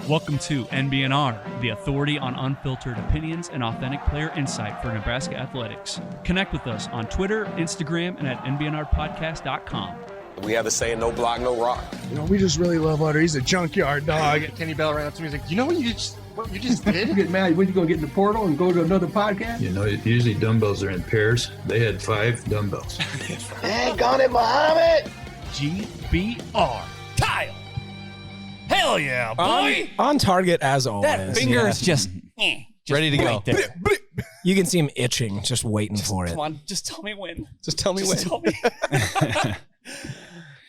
Welcome to NBNR, the authority on unfiltered opinions and authentic player insight for Nebraska athletics. Connect with us on Twitter, Instagram, and at NBNRpodcast.com. We have the saying, no block, no rock. You know, we just really love Utter. He's a junkyard dog. Kenny Bell ran up to me. He's like, you know what you just did? You get mad when you go get in the portal and go to another podcast? You know, usually dumbbells are in pairs. They had 5 dumbbells. Dang on it, Muhammad. GBR. Kyle. Hell yeah, boy. On target as always. That finger is just ready to go. right there. You can see him itching, just waiting for it. Come on, just tell me when. Just tell me when. Tell me.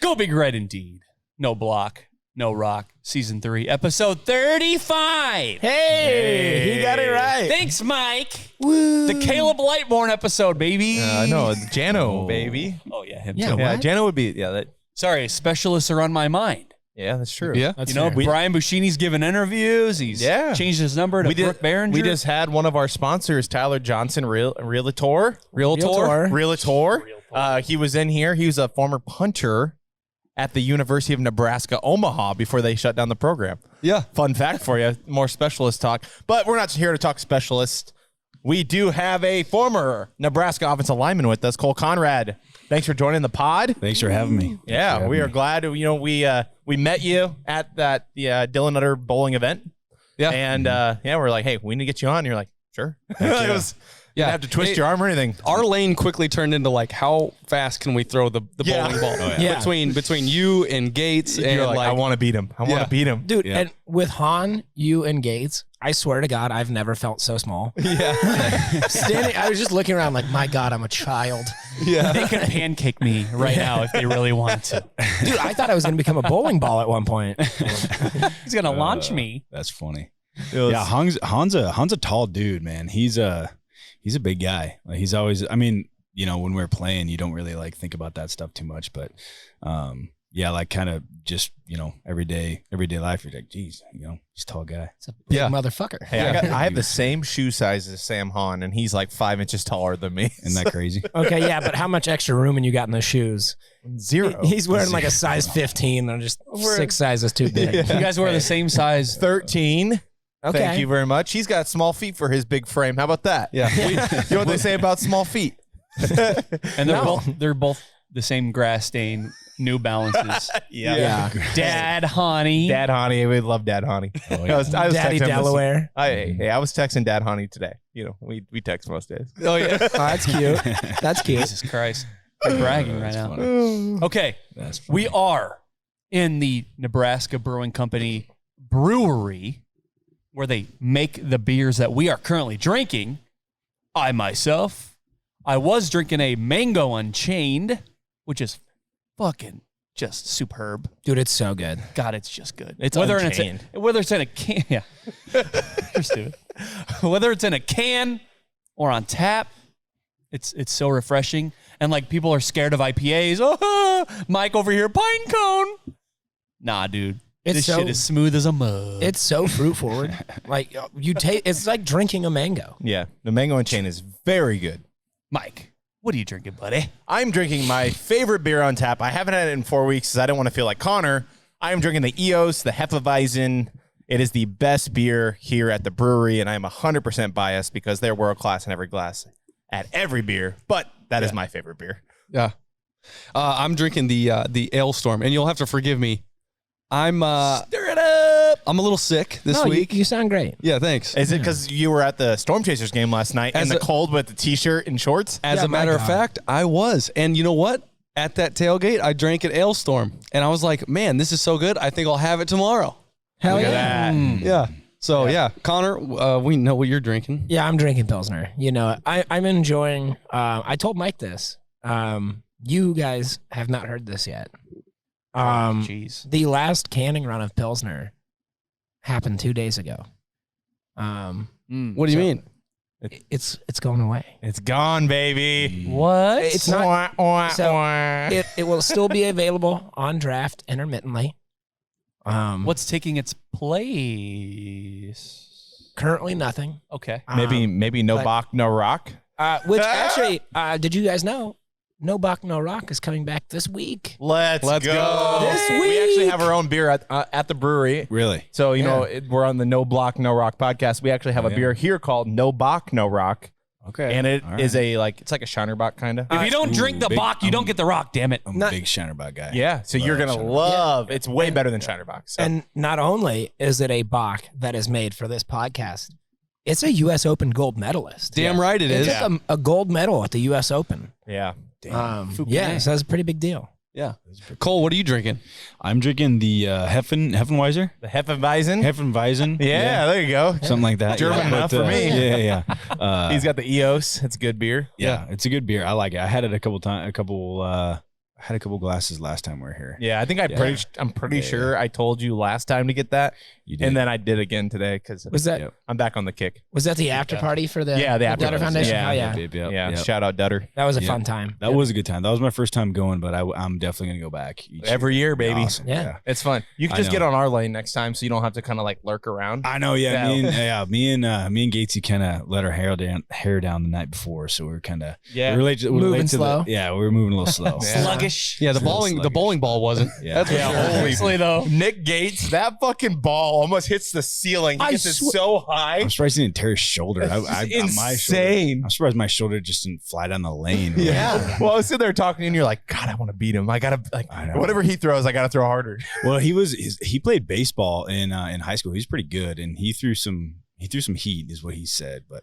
Go Big Red indeed. No block, no rock. Season 3, episode 35. Hey, he got it right. Thanks, Mike. Woo. The Caleb Lightborn episode, baby. No, Jano, baby. Oh, yeah, him Yeah, too. Yeah, what? Jano would be, that. Sorry, specialists are on my mind. Yeah, that's true. Yeah. You know, Brian Buschini's giving interviews. He's changed his number to Brooke Behringer. We just had one of our sponsors, Tyler Johnson, Realtor. He was in here. He was a former punter at the University of Nebraska, Omaha, before they shut down the program. Yeah. Fun fact for you, more specialist talk. But we're not here to talk specialist. We do have a former Nebraska offensive lineman with us, Cole Conrad. Thanks for joining the pod. Thanks for having me. Yeah, we are glad. You know, we met you at that Dylan Utter bowling event. Yeah. And we're like, hey, we need to get you on. And you're like, sure. You Yeah. didn't have to twist your arm or anything. Our lane quickly turned into like, how fast can we throw the bowling ball? Yeah. Between you and Gates and You're like, I want to beat him. I want to beat him. Dude, Yeah. and with Han, you, and Gates, I swear to God, I've never felt so small. Yeah. I was just looking around like, my God, I'm a child. Yeah. They could pancake me right now if they really wanted to. Dude, I thought I was going to become a bowling ball at one point. He's going to launch me. That's funny. Yeah, Han's a tall dude, man. He's a big guy. Like, he's always, I mean, you know, when we're playing, you don't really like think about that stuff too much, but yeah, like kind of just, you know, everyday life, you're like, geez, you know, he's a tall guy. It's a big motherfucker. Hey, I have the same shoe size as Sam Hahn, and he's like 5 inches taller than me. Isn't that crazy? Okay, yeah, but how much extra room you got in those shoes? 0. He's wearing like a size 15. They're just 6 sizes too big. You guys wear the same size. 13. Okay. Thank you very much. He's got small feet for his big frame. How about that? Yeah. You know what they say about small feet? And they're both the same grass stain New Balances. Yeah. Dad Honey. Dad Honey. We love Dad Honey. Oh, yeah. I was Daddy texting him Delaware. I was texting Dad Honey today. You know, we text most days. Oh, yeah. Oh, that's cute. That's cute. Jesus Christ. We're bragging right now. Funny. Okay. That's funny. We are in the Nebraska Brewing Company brewery where they make the beers that we are currently drinking. I was drinking a Mango Unchained, which is fucking just superb. Dude, it's so good. God, it's just good. It's whether Unchained. it's in a can, yeah. You're stupid. Whether it's in a can or on tap, it's so refreshing. And like people are scared of IPAs. Oh, Mike over here, pine cone. Nah, dude. This shit is smooth as a mug. It's so fruit forward. Like it's like drinking a mango. Yeah, the Mango Unchained is very good. Mike, what are you drinking, buddy? I'm drinking my favorite beer on tap. I haven't had it in 4 weeks because I don't want to feel like Connor. I am drinking the EOS, the Hefeweizen. It is the best beer here at the brewery, and I am 100% biased because they're world class in every glass at every beer. But that is my favorite beer. Yeah. I'm drinking the Ale Storm, and you'll have to forgive me. I'm stir it up. I'm a little sick this week. You sound great. Yeah, thanks. Is it because you were at the Storm Chasers game last night in the cold with the t-shirt and shorts? As a matter of fact, I was. And you know what? At that tailgate, I drank an Ale Storm. And I was like, man, this is so good. I think I'll have it tomorrow. Hell Look at yeah. that. Yeah. So, yeah. Connor, we know what you're drinking. Yeah, I'm drinking Pilsner. You know, I'm enjoying, I told Mike this. You guys have not heard this yet. Jeez. The last canning run of Pilsner happened 2 days ago. What do you mean? It's going away. It's gone, baby. What? It's not. So it will still be available on draft intermittently. What's taking its place? Currently nothing. Okay. Maybe no but- Bach, no rock. Which actually, did you guys know No Bach, No Rock is coming back this week. Let's go. This We actually week. have our own beer at the brewery. Really? So, we're on the No Block, No Rock podcast. We actually have a beer here called No Bach, No Rock. Okay. And it All right. is it's like a Shinerbach kind of. If you don't drink the big- Bach, you don't get the rock, damn it. I'm a big Shinerbach guy. Yeah. So you're going to love it's way better than Shinerbach. So. And not only is it a Bach that is made for this podcast, it's a U.S. Open gold medalist. Damn right it is. It took a gold medal at the U.S. Open. yeah. Yeah, so that's a pretty big deal. Yeah. Cole, what are you drinking? I'm drinking the Heffenweiser. The Hefeweizen. Heffenweizen. Yeah, there you go. Something like that. German yeah. enough for me. Yeah. He's got the EOS. It's good beer. Yeah, it's a good beer. I like it. I had it a couple times. Had a couple glasses last time we were here. Yeah, I think I'm pretty sure I told you last time to get that. You did. And then I did again today because I'm back on the kick. Was that the after party for the the after Dutter party. Foundation? Yeah. Oh, yeah. Yeah, shout out Dutter. That was a Yeah. fun time. That was a good time. That was my first time going, but I'm definitely gonna go back Every year, baby. Awesome. Yeah. It's fun. You can I just get know. on our lane next time, so you don't have to kind of like lurk around. I know. Yeah, me and Gatesy kind of let our hair down the night before, so we were kind of Moving slow. we were moving a little slow. Sluggish. Yeah, the Sluggish. bowling ball wasn't. Yeah. That's for sure. Honestly, though. Nick Gates, that fucking ball almost hits the ceiling. He gets it so high. I'm surprised he didn't tear his shoulder. It's my insane. I'm surprised my shoulder just didn't fly down the lane. Yeah. Well, I was sitting there talking, and you're like, God, I want to beat him. I gotta I know. whatever he throws, I gotta throw harder. Well, he played baseball in high school. He's pretty good, and he threw some heat, is what he said. But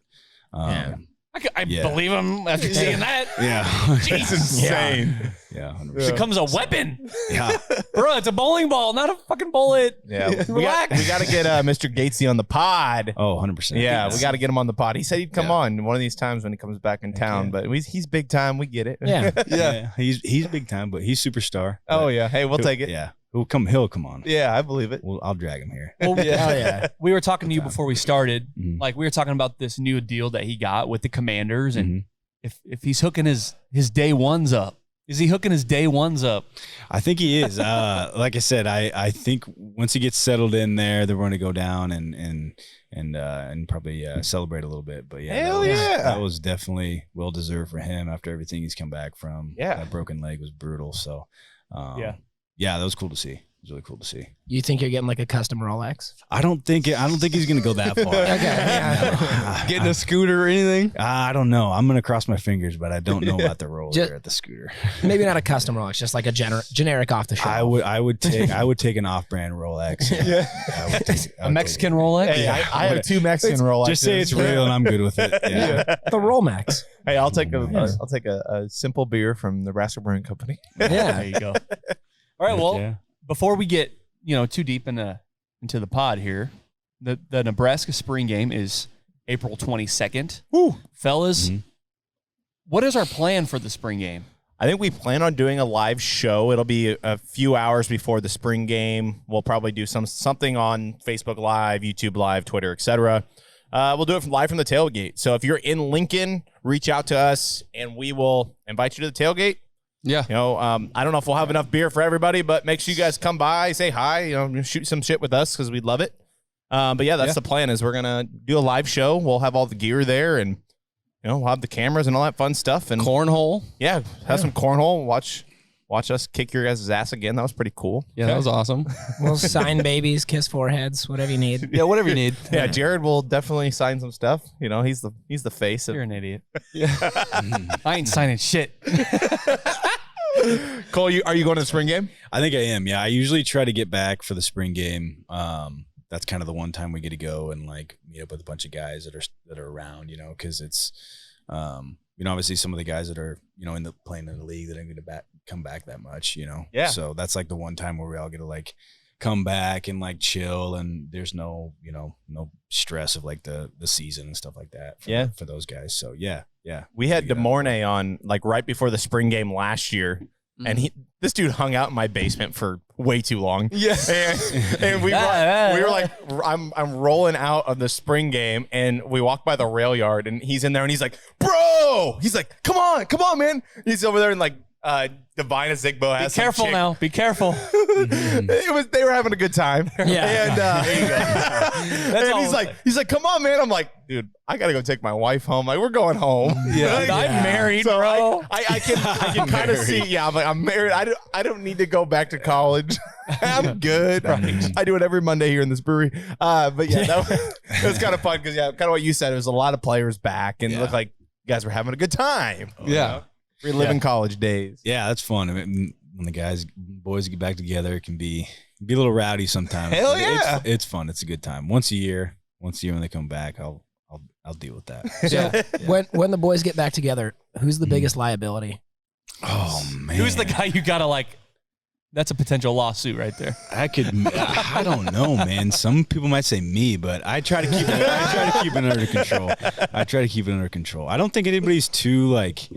I believe him after seeing that. yeah, It's insane. yeah, 100%. It becomes a weapon. yeah. Bro, it's a bowling ball, not a fucking bullet. Yeah, we Relax. got to get Mr. Gatesy on the pod. Oh, 100%. Yeah, we got to get him on the pod. He said he'd come on one of these times when he comes back in town, but he's big time. We get it. Yeah. yeah. He's big time, but he's superstar. Oh But yeah. Hey, we'll take it. Yeah, he'll come on. Yeah, I believe it. Well, I'll drag him here. Well, we were talking to you before we started. Mhm. Like we were talking about this new deal that he got with the Commanders, and if he's hooking his day ones up, is he hooking his day ones up? I think he is. Like I said, I think once he gets settled in there, they're going to go down and probably celebrate a little bit. But yeah, Hell that was definitely well deserved for him after everything he's come back from. Yeah. That broken leg was brutal. So Yeah. that was cool to see. It was really cool to see. You think you're getting like a custom Rolex? I don't think he's going to go that far. Yeah. Getting a scooter or anything? I don't know. I'm going to cross my fingers, but I don't know about the roller at the scooter. Maybe not a custom Rolex, just like a generic off the shelf. I would take an off-brand Rolex. Yeah. A Mexican Rolex? Hey, I have two Mexican Rolexes. Just say it's real and I'm good with it. Yeah. The Rolex. Hey, I'll take a simple beer from the Nebraska Brewing Company. Yeah. There you go. All right. Well, Yeah. before we get too deep into the pod here, the Nebraska spring game is April 22nd. Woo. Fellas, what is our plan for the spring game? I think we plan on doing a live show. It'll be a few hours before the spring game. We'll probably do something on Facebook Live, YouTube Live, Twitter, etc. We'll do it live from the tailgate. So if you're in Lincoln, reach out to us and we will invite you to the tailgate. Yeah. I don't know if we'll have enough beer for everybody, but make sure you guys come by, say hi, shoot some shit with us because we'd love it. But yeah, that's the plan is we're going to do a live show. We'll have all the gear there and, we'll have the cameras and all that fun stuff. And Cornhole. yeah, have some cornhole. Watch us kick your guys' ass again. That was pretty cool. Yeah, that was awesome. We'll sign babies, kiss foreheads, whatever you need. Yeah, whatever you need. Yeah, Jared will definitely sign some stuff. He's the face of. You're an idiot. I ain't signing shit. Cole, are you going to the spring game? I think I am. Yeah, I usually try to get back for the spring game. That's kind of the one time we get to go and like meet up with a bunch of guys that are around. Because it's obviously some of the guys that are playing in the league that ain't going to come back that much. Yeah. So that's like the one time where we all get to like come back and like chill, and there's no no stress of like the season and stuff like that. For those guys. So yeah. We had DeMornay on like right before the spring game last year, and this dude hung out in my basement for way too long. Yeah, and we were like, I'm rolling out of the spring game, and we walk by the rail yard, and he's in there, and he's like, bro, he's like, come on, man. He's over there and like. Divina Zigbo has. Be careful now. Be careful. They were having a good time. Yeah. And And he's like, come on, man. I'm like, dude, I gotta go take my wife home. Like, we're going home. Yeah, Like, I'm married, so bro. I can kind of see. Yeah, I'm like, I'm married. I don't need to go back to college. I'm good. I do it every Monday here in this brewery. But yeah, that was kind of fun because kind of what you said. It was a lot of players back, and it looked like you guys were having a good time. Yeah. Reliving college days. Yeah, that's fun. I mean, when the boys get back together, it can be a little rowdy sometimes. Hell but yeah. it's fun. It's a good time. Once a year when they come back, I'll deal with that. So when the boys get back together, who's the biggest liability? Oh man, Who's the guy you gotta like? That's a potential lawsuit right there. I don't know, man. Some people might say me, but I try to keep it under control. I don't think anybody's too like.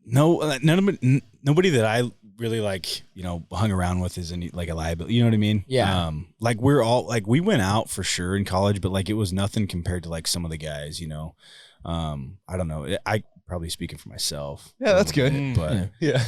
No, nobody that I really like, hung around with is any like a liability. You know what I mean? Yeah. Like we're all like we went out for sure in college, but like it was nothing compared to like some of the guys. I don't know. I probably speaking for myself. Yeah, that's good. But Yeah.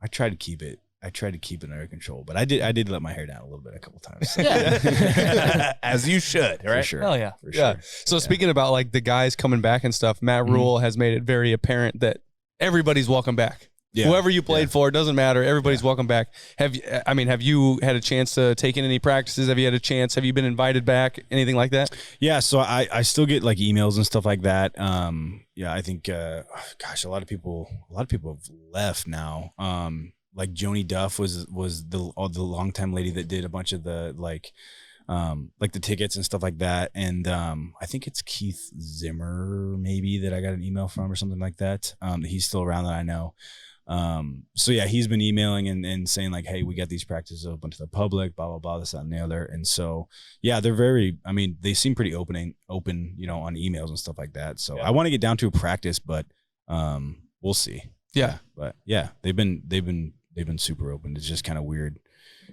I try to keep it under control. But I did let my hair down a little bit a couple times. Yeah. As you should, right? For sure. Hell yeah. For Yeah. sure. So speaking about like the guys coming back and stuff, Matt Rule has made it very apparent that everybody's welcome back. Yeah. Whoever you played for, it doesn't matter. Everybody's welcome back. Have you had a chance to take in any practices? Have you been invited back? Anything like that? Yeah, so I still get like emails and stuff like that. Yeah, I think gosh, a lot of people have left now. Like Joni Duff was the longtime lady that did a bunch of the like the tickets and stuff like that. And I think it's Keith Zimmer maybe that I got an email from or something like that. He's still around that I know. So yeah, he's been emailing and saying like, hey, we got these practices open to the public, blah, blah, blah, this, that, and the other. And so, yeah, they seem pretty open, on emails and stuff like that. So I want to get down to a practice, but we'll see. Yeah. But yeah, they've been super open. It's just kind of weird.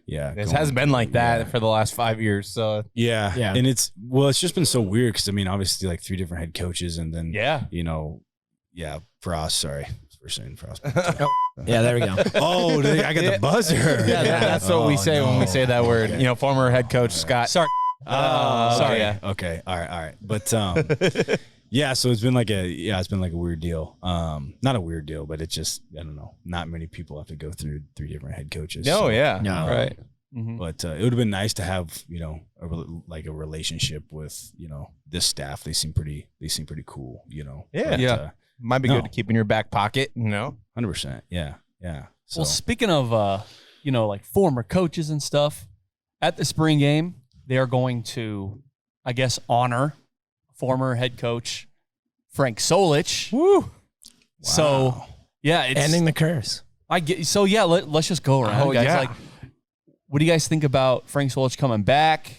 Yeah. This has been like that for the last 5 years. So yeah. And it's just been so weird. Cause I mean, obviously like 3 different head coaches and then, Frost, sorry. We're saying Frost. Yeah, there we go. Oh, I got the buzzer. Yeah, that's what we say when we say that word. Okay. Former head coach Scott. Sorry. Sorry. Yeah. Okay. All right. But yeah, so it's been like a weird deal. Not a weird deal, but it's just, I don't know. Not many people have to go through 3 different head coaches. No, so, yeah. No. Right. But it would have been nice to have, a relationship with, this staff. They seem pretty cool, Yeah. But, Yeah. Might be good to keep in your back pocket, 100%. Yeah. So, Well, speaking of like former coaches and stuff, at the spring game, they are going to, I guess, honor former head coach Frank Solich. Woo. Wow. So yeah, it's Ending the curse. I get so yeah. Let's just go around, guys. yeah. Like, what do you guys think about Frank Solich coming back?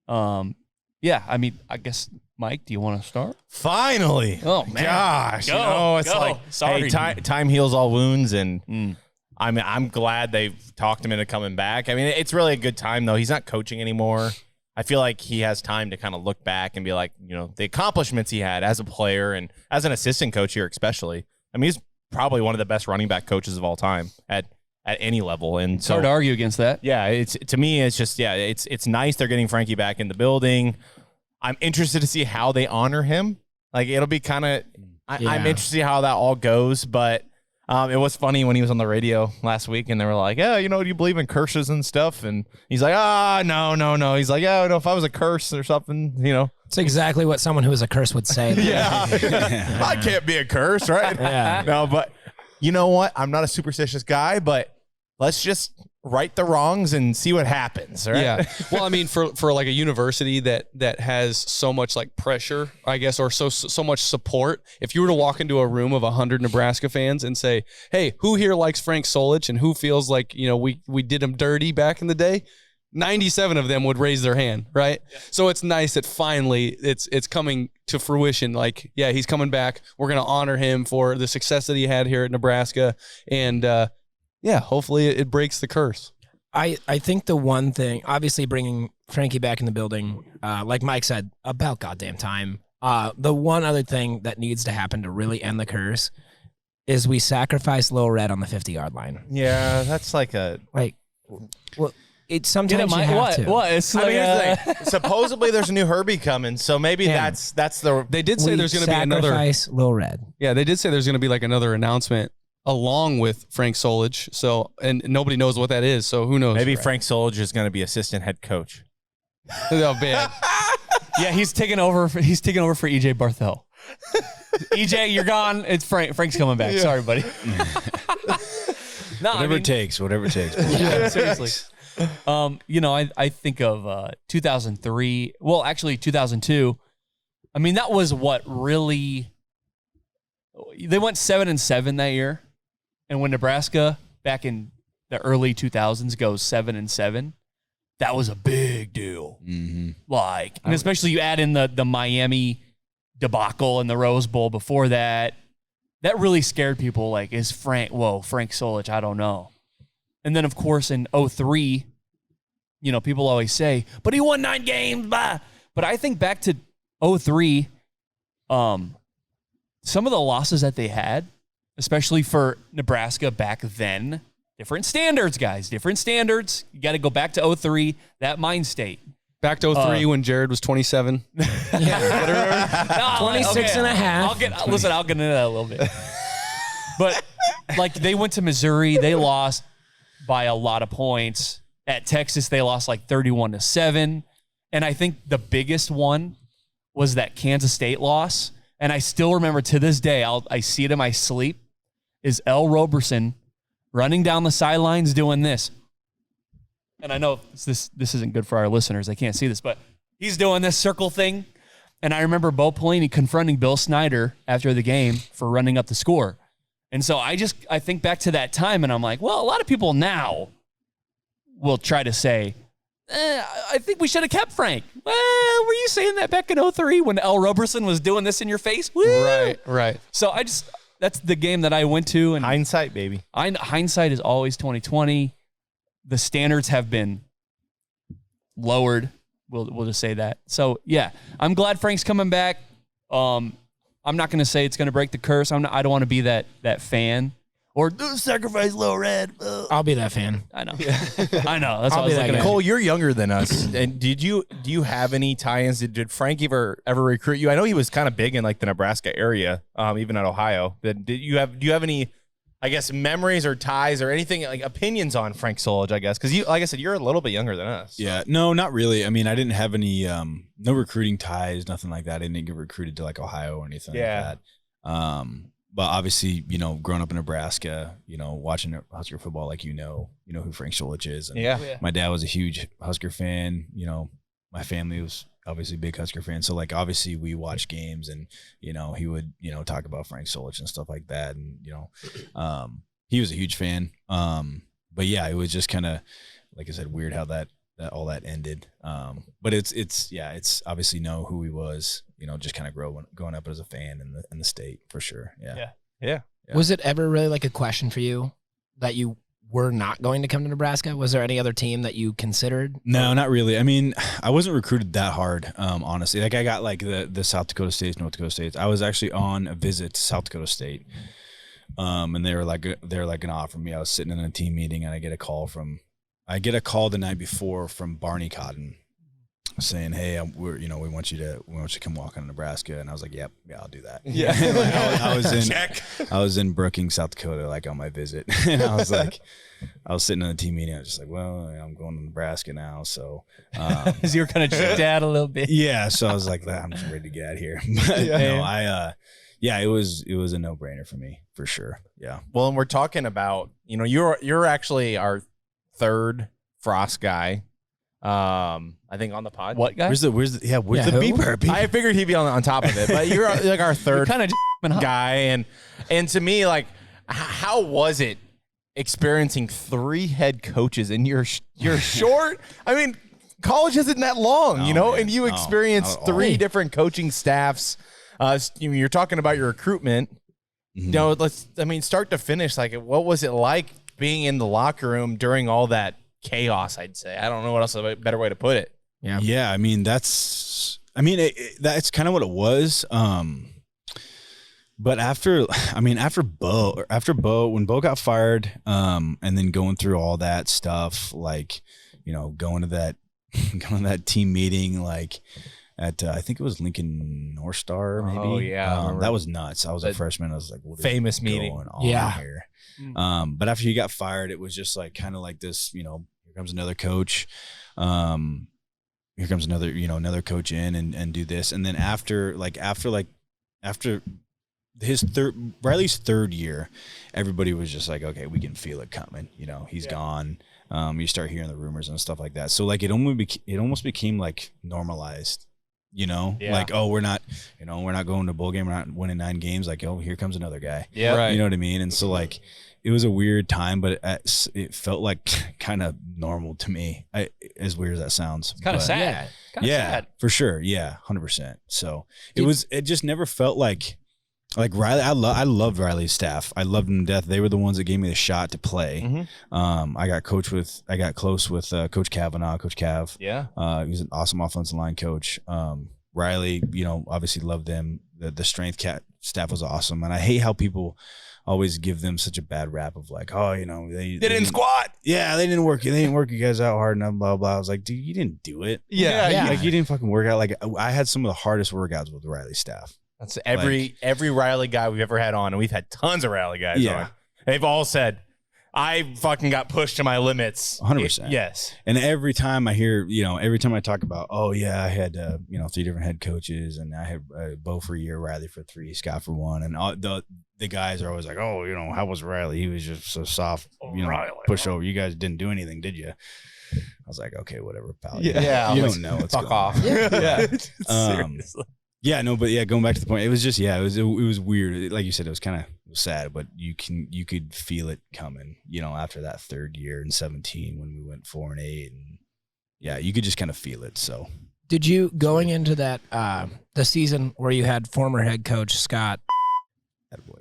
Yeah, I mean, I guess Mike, do you want to start? Finally. Oh man, Gosh. Go, it's go. like, Sorry. hey, time heals all wounds. And I mean, I'm glad they've talked him into coming back. I mean, it's really a good time, though. He's not coaching anymore. I feel like he has time to kind of look back and be like, the accomplishments he had as a player and as an assistant coach here, especially. I mean, he's probably one of the best running back coaches of all time at any level. And It's hard to argue against that. Yeah, to me, it's just, it's nice they're getting Frankie back in the building. I'm interested to see how they honor him. Like, it'll be kind of, I'm interested to see how that all goes. But it was funny when he was on the radio last week and they were like, yeah, do you believe in curses and stuff? And he's like, no. He's like, yeah, if I was a curse or something, It's exactly what someone who is a curse would say. Yeah. I can't be a curse, right? Yeah. No, but you know what? I'm not a superstitious guy, but let's just right the wrongs and see what happens, right? Yeah. Well, I mean, for like a university that has so much like pressure, I guess, or so much support, if you were to walk into a room of 100 Nebraska fans and say, hey, who here likes Frank Solich and who feels like, we did him dirty back in the day? 97 of them would raise their hand, right? Yeah. So it's nice that finally it's coming to fruition. Like, yeah, he's coming back. We're going to honor him for the success that he had here at Nebraska. And, yeah, hopefully it breaks the curse. I think the one thing, obviously bringing Frankie back in the building, like Mike said, about goddamn time. The one other thing that needs to happen to really end the curse is we sacrifice Lil Red on the 50-yard line. Yeah, that's like a... Well, sometimes you have to. What? It's like, here's the thing. Supposedly there's a new Herbie coming, so maybe that's the. They did say there's going to be another. Lil Red. Yeah, they did say there's going to be like another announcement along with Frank Solich. So, and nobody knows what that is. So who knows? Maybe Frank Solich is going to be assistant head coach. Oh, man. Yeah, he's taking over for EJ Barthel. EJ, you're gone. It's Frank. Frank's coming back. Yeah. Sorry, buddy. No, Whatever it takes. Yeah, seriously. I think of 2003. Well, actually 2002. I mean, that was what really. They went 7-7 that year, and when Nebraska back in the early 2000s goes 7-7, that was a big deal. Mm-hmm. And especially you add in the Miami debacle and the Rose Bowl before that. That really scared people. Like, is Frank Solich? I don't know. And then, of course, in 2003, people always say, but he won 9 games. Blah. But I think back to 2003, some of the losses that they had, especially for Nebraska back then, different standards, guys, different standards. You got to go back to 2003, that mind state. Back to 2003 when Jared was 27. Yeah. 26 and a half. I'll get into that a little bit. But like they went to Missouri, they lost by a lot of points. At Texas, they lost like 31-7. And I think the biggest one was that Kansas State loss. And I still remember to this day, I see it in my sleep, is L. Roberson running down the sidelines doing this. And I know this isn't good for our listeners. They can't see this, but he's doing this circle thing. And I remember Bo Pelini confronting Bill Snyder after the game for running up the score. And so I think back to that time, and I'm like, well, a lot of people now will try to say, I think we should have kept Frank. Well, were you saying that back in 2003 when L. Roberson was doing this in your face? Woo! Right. So that's the game that I went to. And hindsight, baby. Hindsight is always 2020. The standards have been lowered. We'll just say that. So yeah, I'm glad Frank's coming back. I'm not going to say it's going to break the curse. I don't want to be that fan or sacrifice Lil Red. I'll be that fan. I know. I know. That's what I was looking at. Cole, you're younger than us. And do you have any tie-ins? Did Frank ever recruit you? I know he was kind of big in like the Nebraska area, even at Ohio. But do you have any, I guess, memories or ties or anything, like opinions on Frank Solich, I guess? Because you, like I said, you're a little bit younger than us. So. Yeah, no, not really. I mean, I didn't have any, no recruiting ties, nothing like that. I didn't get recruited to like Ohio or anything like that. But obviously, growing up in Nebraska, watching Husker football, like you know who Frank Solich is. And my dad was a huge Husker fan. My family was obviously big Husker fans. So like obviously we watched games and he would talk about Frank Solich and stuff like that, and he was a huge fan. But yeah, it was just kind of, like I said, weird how that all that ended. But it's obviously know who he was, just kind of growing up as a fan in the state for sure. Yeah. Was it ever really like a question for you that you were not going to come to Nebraska? Was there any other team that you considered? No, not really. I mean, I wasn't recruited that hard, honestly. Like I got like the South Dakota States, North Dakota States. I was actually on a visit to South Dakota State. And they were like gonna offer me. I was sitting in a team meeting and I get a call the night before from Barney Cotton saying, "Hey, we want you to come walk on Nebraska." And I was like, "Yep, yeah, I'll do that." Yeah, I was in Brookings, South Dakota, like on my visit, and I was sitting in a team meeting. I was just like, "Well, I'm going to Nebraska now." So, because you were kind of tricked out a little bit. Yeah, so I was like, "I'm just ready to get out of here." But, it was a no-brainer for me for sure. Yeah. Well, and we're talking about, you're actually our third Frost guy. I think on the pod. What guy? Where's the beeper? I figured he'd be on top of it, but you're like our third kind of guy, and to me, like, how was it experiencing 3 head coaches in your short? I mean, college isn't that long, and you experienced 3 different coaching staffs. You're talking about your recruitment. Mm-hmm. Start to finish, like, what was it like being in the locker room during all that chaos? I'd say. I don't know what else a better way to put it. Yeah. That's kind of what it was. But after Bo, when Bo got fired, and then going through all that stuff, like, going to that team meeting like at I think it was Lincoln North Star maybe. Oh yeah, that was nuts. I was a freshman. I was like, what is famous going meeting. on here? But after he got fired, it was just like kind of like this. Here comes another coach. Here comes another coach in and do this. And then after Riley's third year, everybody was just like, okay, we can feel it coming. He's gone. You start hearing the rumors and stuff like that. So like it almost became like normalized, like, oh, we're not going to a bowl game. We're not winning 9 games. Like, oh, here comes another guy. Yeah. Right. You know what I mean? And so like, it was a weird time, but it felt like kind of normal to me. As weird as that sounds, Kind of sad. Sad. For sure. Yeah. 100%. So it just never felt like Riley. I loved Riley's staff. I loved them to death. They were the ones that gave me the shot to play. I got close with Coach Kavanaugh, Coach Cav. Yeah. He was an awesome offensive line coach. Riley, obviously loved them. The strength staff was awesome. And I hate how people always give them such a bad rap of like, oh, they didn't squat. Yeah, they didn't work you guys out hard enough, blah, blah. I was like, dude, you didn't do it. Yeah. Like you didn't fucking work out. Like I had some of the hardest workouts with the Riley staff. That's every Riley guy we've ever had on, and we've had tons of Riley guys on. They've all said, I fucking got pushed to my limits. 100%. Yes. And every time I hear, every time I talk about, oh yeah, I had 3 different head coaches, and I had Bo for a year, Riley for 3, Scott for 1, and all the guys are always like, oh, how was Riley? He was just so soft, push over. You guys didn't do anything, did you? I was like, okay, whatever, pal. Yeah. You don't know what's fuck going off. on. Yeah. Seriously. Yeah, no, but yeah, going back to the point, it was just, it was weird. Like you said, it was kind of sad, but you could feel it coming, after that third year in 17 when we went 4-8, and yeah, you could just kind of feel it. So did you, going into that, the season where you had former head coach Scott,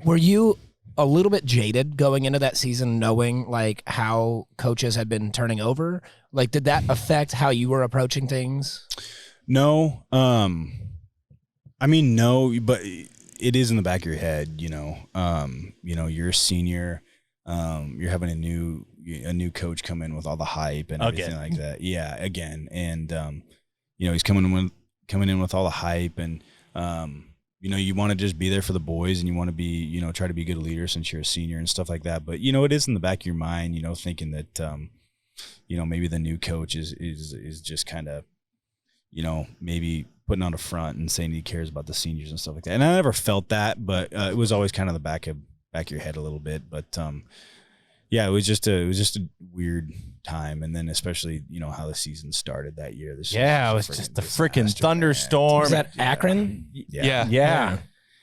were you a little bit jaded going into that season, knowing like how coaches had been turning over? Like, did that affect how you were approaching things? No. I mean, no, but it is in the back of your head, you're a senior, you're having a new coach come in with all the hype and everything like that. Yeah, again. And, he's coming in with all the hype, and, you want to just be there for the boys, and you want to be, try to be a good leader since you're a senior and stuff like that. But, it is in the back of your mind, thinking that, maybe the new coach is just kind of, maybe putting on a front and saying he cares about the seniors and stuff like that. And I never felt that, but it was always kind of the back of your head a little bit. But yeah, it was just a weird time. And then especially, how the season started that year. It was just the freaking thunderstorm. Was that Akron? Yeah.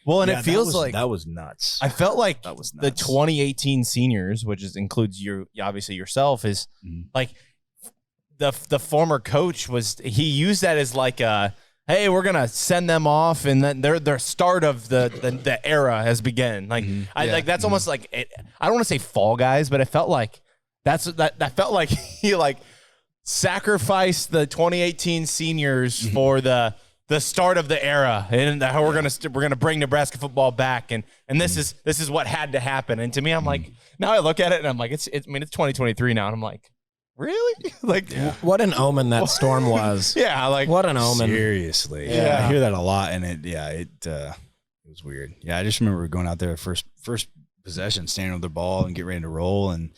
Well, and it feels like that was nuts. I felt like that was nuts. The 2018 seniors, which includes obviously yourself, is like the former coach he used that as like hey, we're gonna send them off, and then their start of the era has begun. Like like that's almost like I don't want to say Fall Guys, but it felt like that felt like he like sacrificed the 2018 seniors for the start of the era, and how we're gonna bring Nebraska football back, and this is what had to happen. And to me, I'm like, now I look at it and I'm like, it's 2023 now, and I'm like, really? Like, what an omen that storm was. Yeah, like what an omen. Seriously, I hear that a lot, and it was weird. Yeah, I just remember going out there first possession, standing with the ball and get ready to roll, and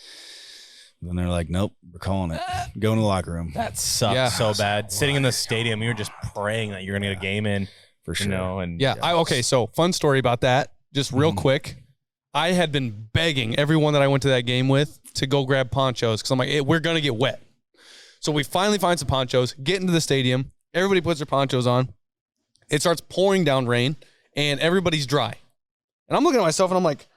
then they're like, nope, we're calling it. Go in the locker room. That sucked so bad. Sitting in the stadium, you were just praying that you're gonna get a game in for sure. And okay, so fun story about that. Just real quick. I had been begging everyone that I went to that game with to go grab ponchos, because I'm like, hey, we're going to get wet. So we finally find some ponchos, get into the stadium. Everybody puts their ponchos on. It starts pouring down rain, and everybody's dry. And I'm looking at myself, and I'm like,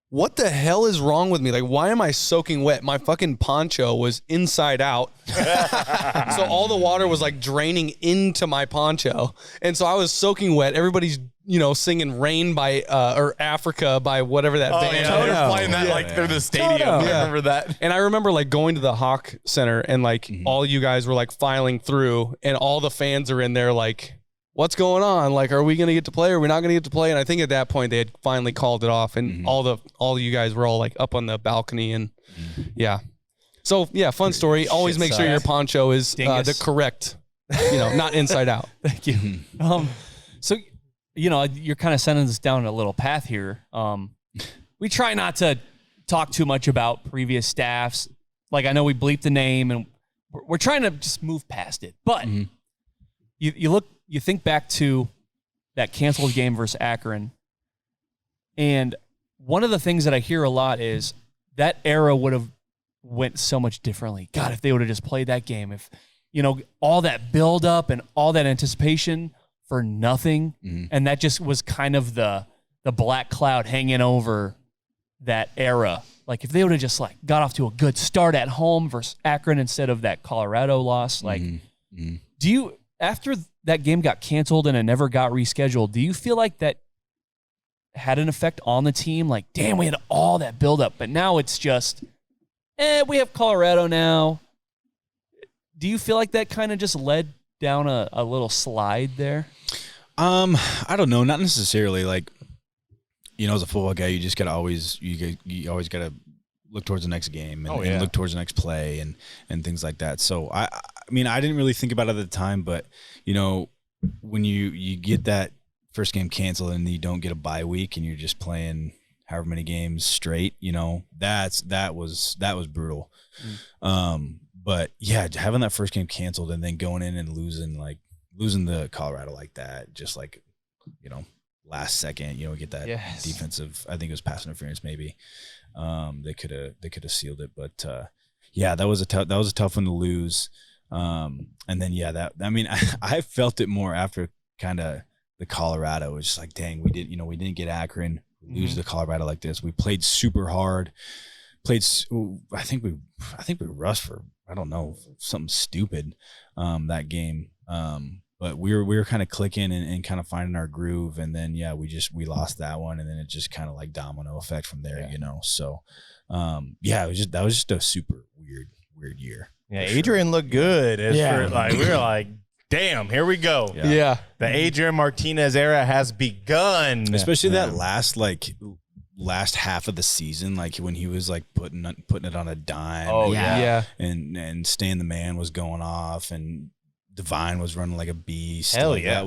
what the hell is wrong with me? Like, why am I soaking wet? My fucking poncho was inside out. So all the water was like draining into my poncho. And so I was soaking wet. Everybody's, singing Rain by, or Africa by whatever that band is. They were playing that through the stadium. I remember that. And I remember like going to the Hawk Center, and like all you guys were like filing through, and all the fans are in there like, what's going on? Like, are we going to get to play? Or are we not going to get to play? And I think at that point they had finally called it off, and all of you guys were all like up on the balcony, and So yeah, fun story. Always make sure your poncho is the correct, not inside out. Thank you. So, you're kind of sending us down a little path here. We try not to talk too much about previous staffs. Like, I know we bleeped the name, and we're trying to just move past it. But you think back to that canceled game versus Akron, and one of the things that I hear a lot is that era would have went so much differently. God, if they would have just played that game, if all that build up and all that anticipation for nothing, and that just was kind of the black cloud hanging over that era. Like, if they would have just got off to a good start at home versus Akron instead of that Colorado loss, do you, after that game got canceled and it never got rescheduled, do you feel like that had an effect on the team? Like, damn, we had all that build up, but now it's just, we have Colorado now. Do you feel like that kind of just led down a little slide there? I don't know, not necessarily. Like, as a football guy, you just gotta always gotta look towards the next game and look towards the next play and things like that. So I mean, I didn't really think about it at the time, but when you get that first game canceled and you don't get a bye week and you're just playing however many games straight, that was brutal. But yeah, having that first game canceled and then going in and losing the Colorado like that, just last second, get that defensive, I think it was pass interference maybe. They could have sealed it, but that was a tough one to lose. And then I felt it more after kind of the Colorado. It was just like, dang, we didn't get Akron, lose to Colorado like this. We played super hard. I think we rushed for, I don't know, something stupid that game. But we were kind of clicking and kind of finding our groove, and then we lost that one, and then it just kind of like domino effect from there, So that was just a super weird year. Yeah, Adrian looked good. We were like, damn, here we go. Yeah. The Adrian Martinez era has begun. Especially that last half of the season, like when he was like putting it on a dime. Oh yeah. And Stan the Man was going off, and Divine was running like a beast. Hell like, yeah.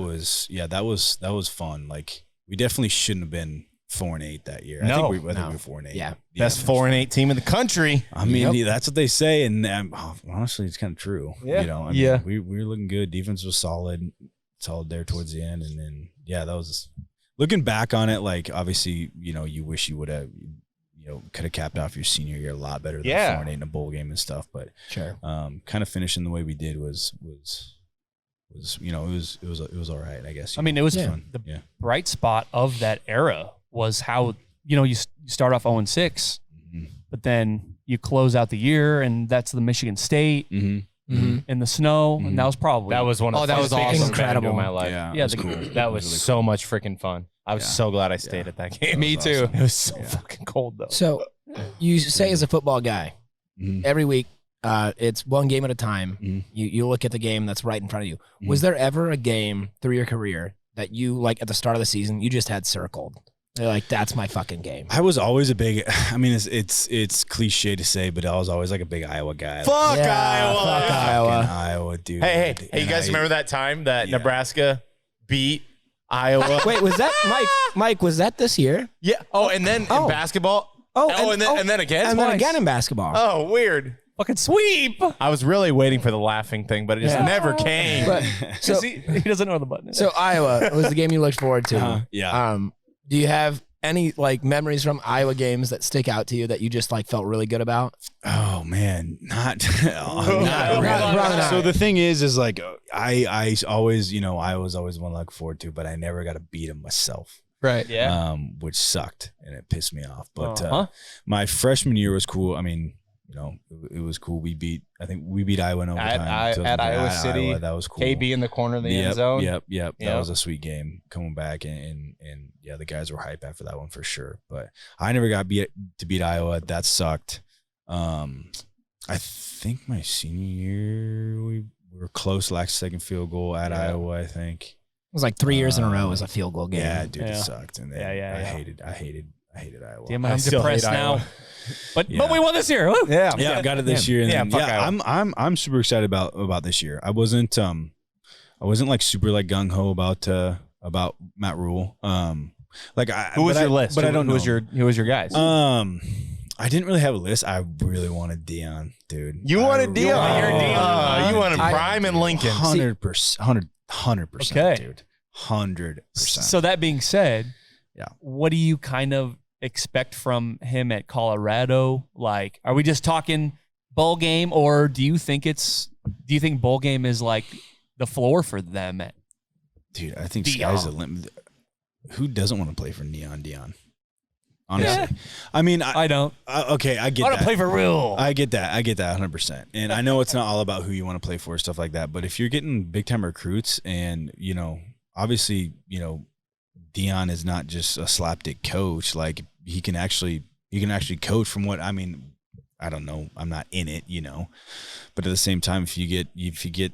That was fun. Like, we definitely shouldn't have been 4-8 that year. No, I think we were 4-8. Yeah. Best 4-8 team in the country. I mean, that's what they say, and honestly, it's kind of true. Yeah. We were looking good. Defense was solid there towards the end, and then that was looking back on it. Like, obviously, you wish you would have, could have capped off your senior year a lot better than 4-8 in a bowl game and stuff. But sure, kind of finishing the way we did was it was all right, I guess. I mean, it was the bright spot of that era was how, you start off 0-6, but then you close out the year, and that's the Michigan State in the snow, and that was probably one of the that was awesome. Incredible. In my life. Yeah, Yeah, it was cool. That was really so much freaking fun. I was so glad I stayed at that game. Me too. It was so fucking cold though. So you say, as a football guy, every week, it's one game at a time. You look at the game that's right in front of you. Was there ever a game through your career that you, like, at the start of the season, you just had circled? They're like, that's my fucking game. I was always a big, I mean, it's cliche to say, but I was always like a big Iowa guy. Fuck Yeah, Iowa. fuck Iowa. Iowa, dude. Hey, you guys remember that time that Nebraska beat Iowa? Wait, was that Mike? Was that this year? Yeah. Oh, and then in basketball. And then again. And then again in basketball. Oh, weird. fucking sweep. I was really waiting for the laughing thing, but it just never came. But, so he doesn't know where the button is. So Iowa was the game you looked forward to. Yeah. Do you have any like memories from Iowa games that stick out to you that you just like felt really good about? Oh man, not Probably not. So the thing is like I always, I was always one to look forward to, but I never got to beat him myself. Right. Yeah. Which sucked and it pissed me off. But my freshman year was cool. I mean, it was cool. I think we beat Iowa in overtime. At Iowa City. Iowa, that was cool. KB in the corner of the end zone. Yep. That was a sweet game coming back. And yeah, the guys were hype after that one for sure. But I never got to beat Iowa. That sucked. I think my senior year, we were close, like second field goal at Iowa, I think. It was like 3 years in a row as a field goal game. Yeah, dude, it sucked. And then I hated hated Iowa. Damn, I I'm still depressed hate now. Iowa. But Yeah. we won this year. Woo. Yeah, Yeah, I got it this year. And Yeah, then, fuck Iowa. I'm super excited about this year. I wasn't like super like gung ho about Matt Rule. Who was your list? But I don't know. Who was your guys? I didn't really have a list. I really wanted Dion, dude. You wanted Dion. You're Dion. You wanted Prime and Lincoln. 100%, 100%, Okay. dude. 100%. So that being said, Yeah. what do you kind of expect from him at Colorado? Like, are we just talking bowl game, or do you think bowl game is like the floor for them? Dude, I think Dion. sky's the limit. Who doesn't want to play for Dion? Honestly. I mean, I don't. Okay, I get I that. want to play for real. I get that 100%. And I know it's not all about who you want to play for, stuff like that. But if you're getting big time recruits, and obviously, Dion is not just a slapdick coach. Like he can actually coach. From what I mean, I don't know. I'm not in it, But at the same time, if you get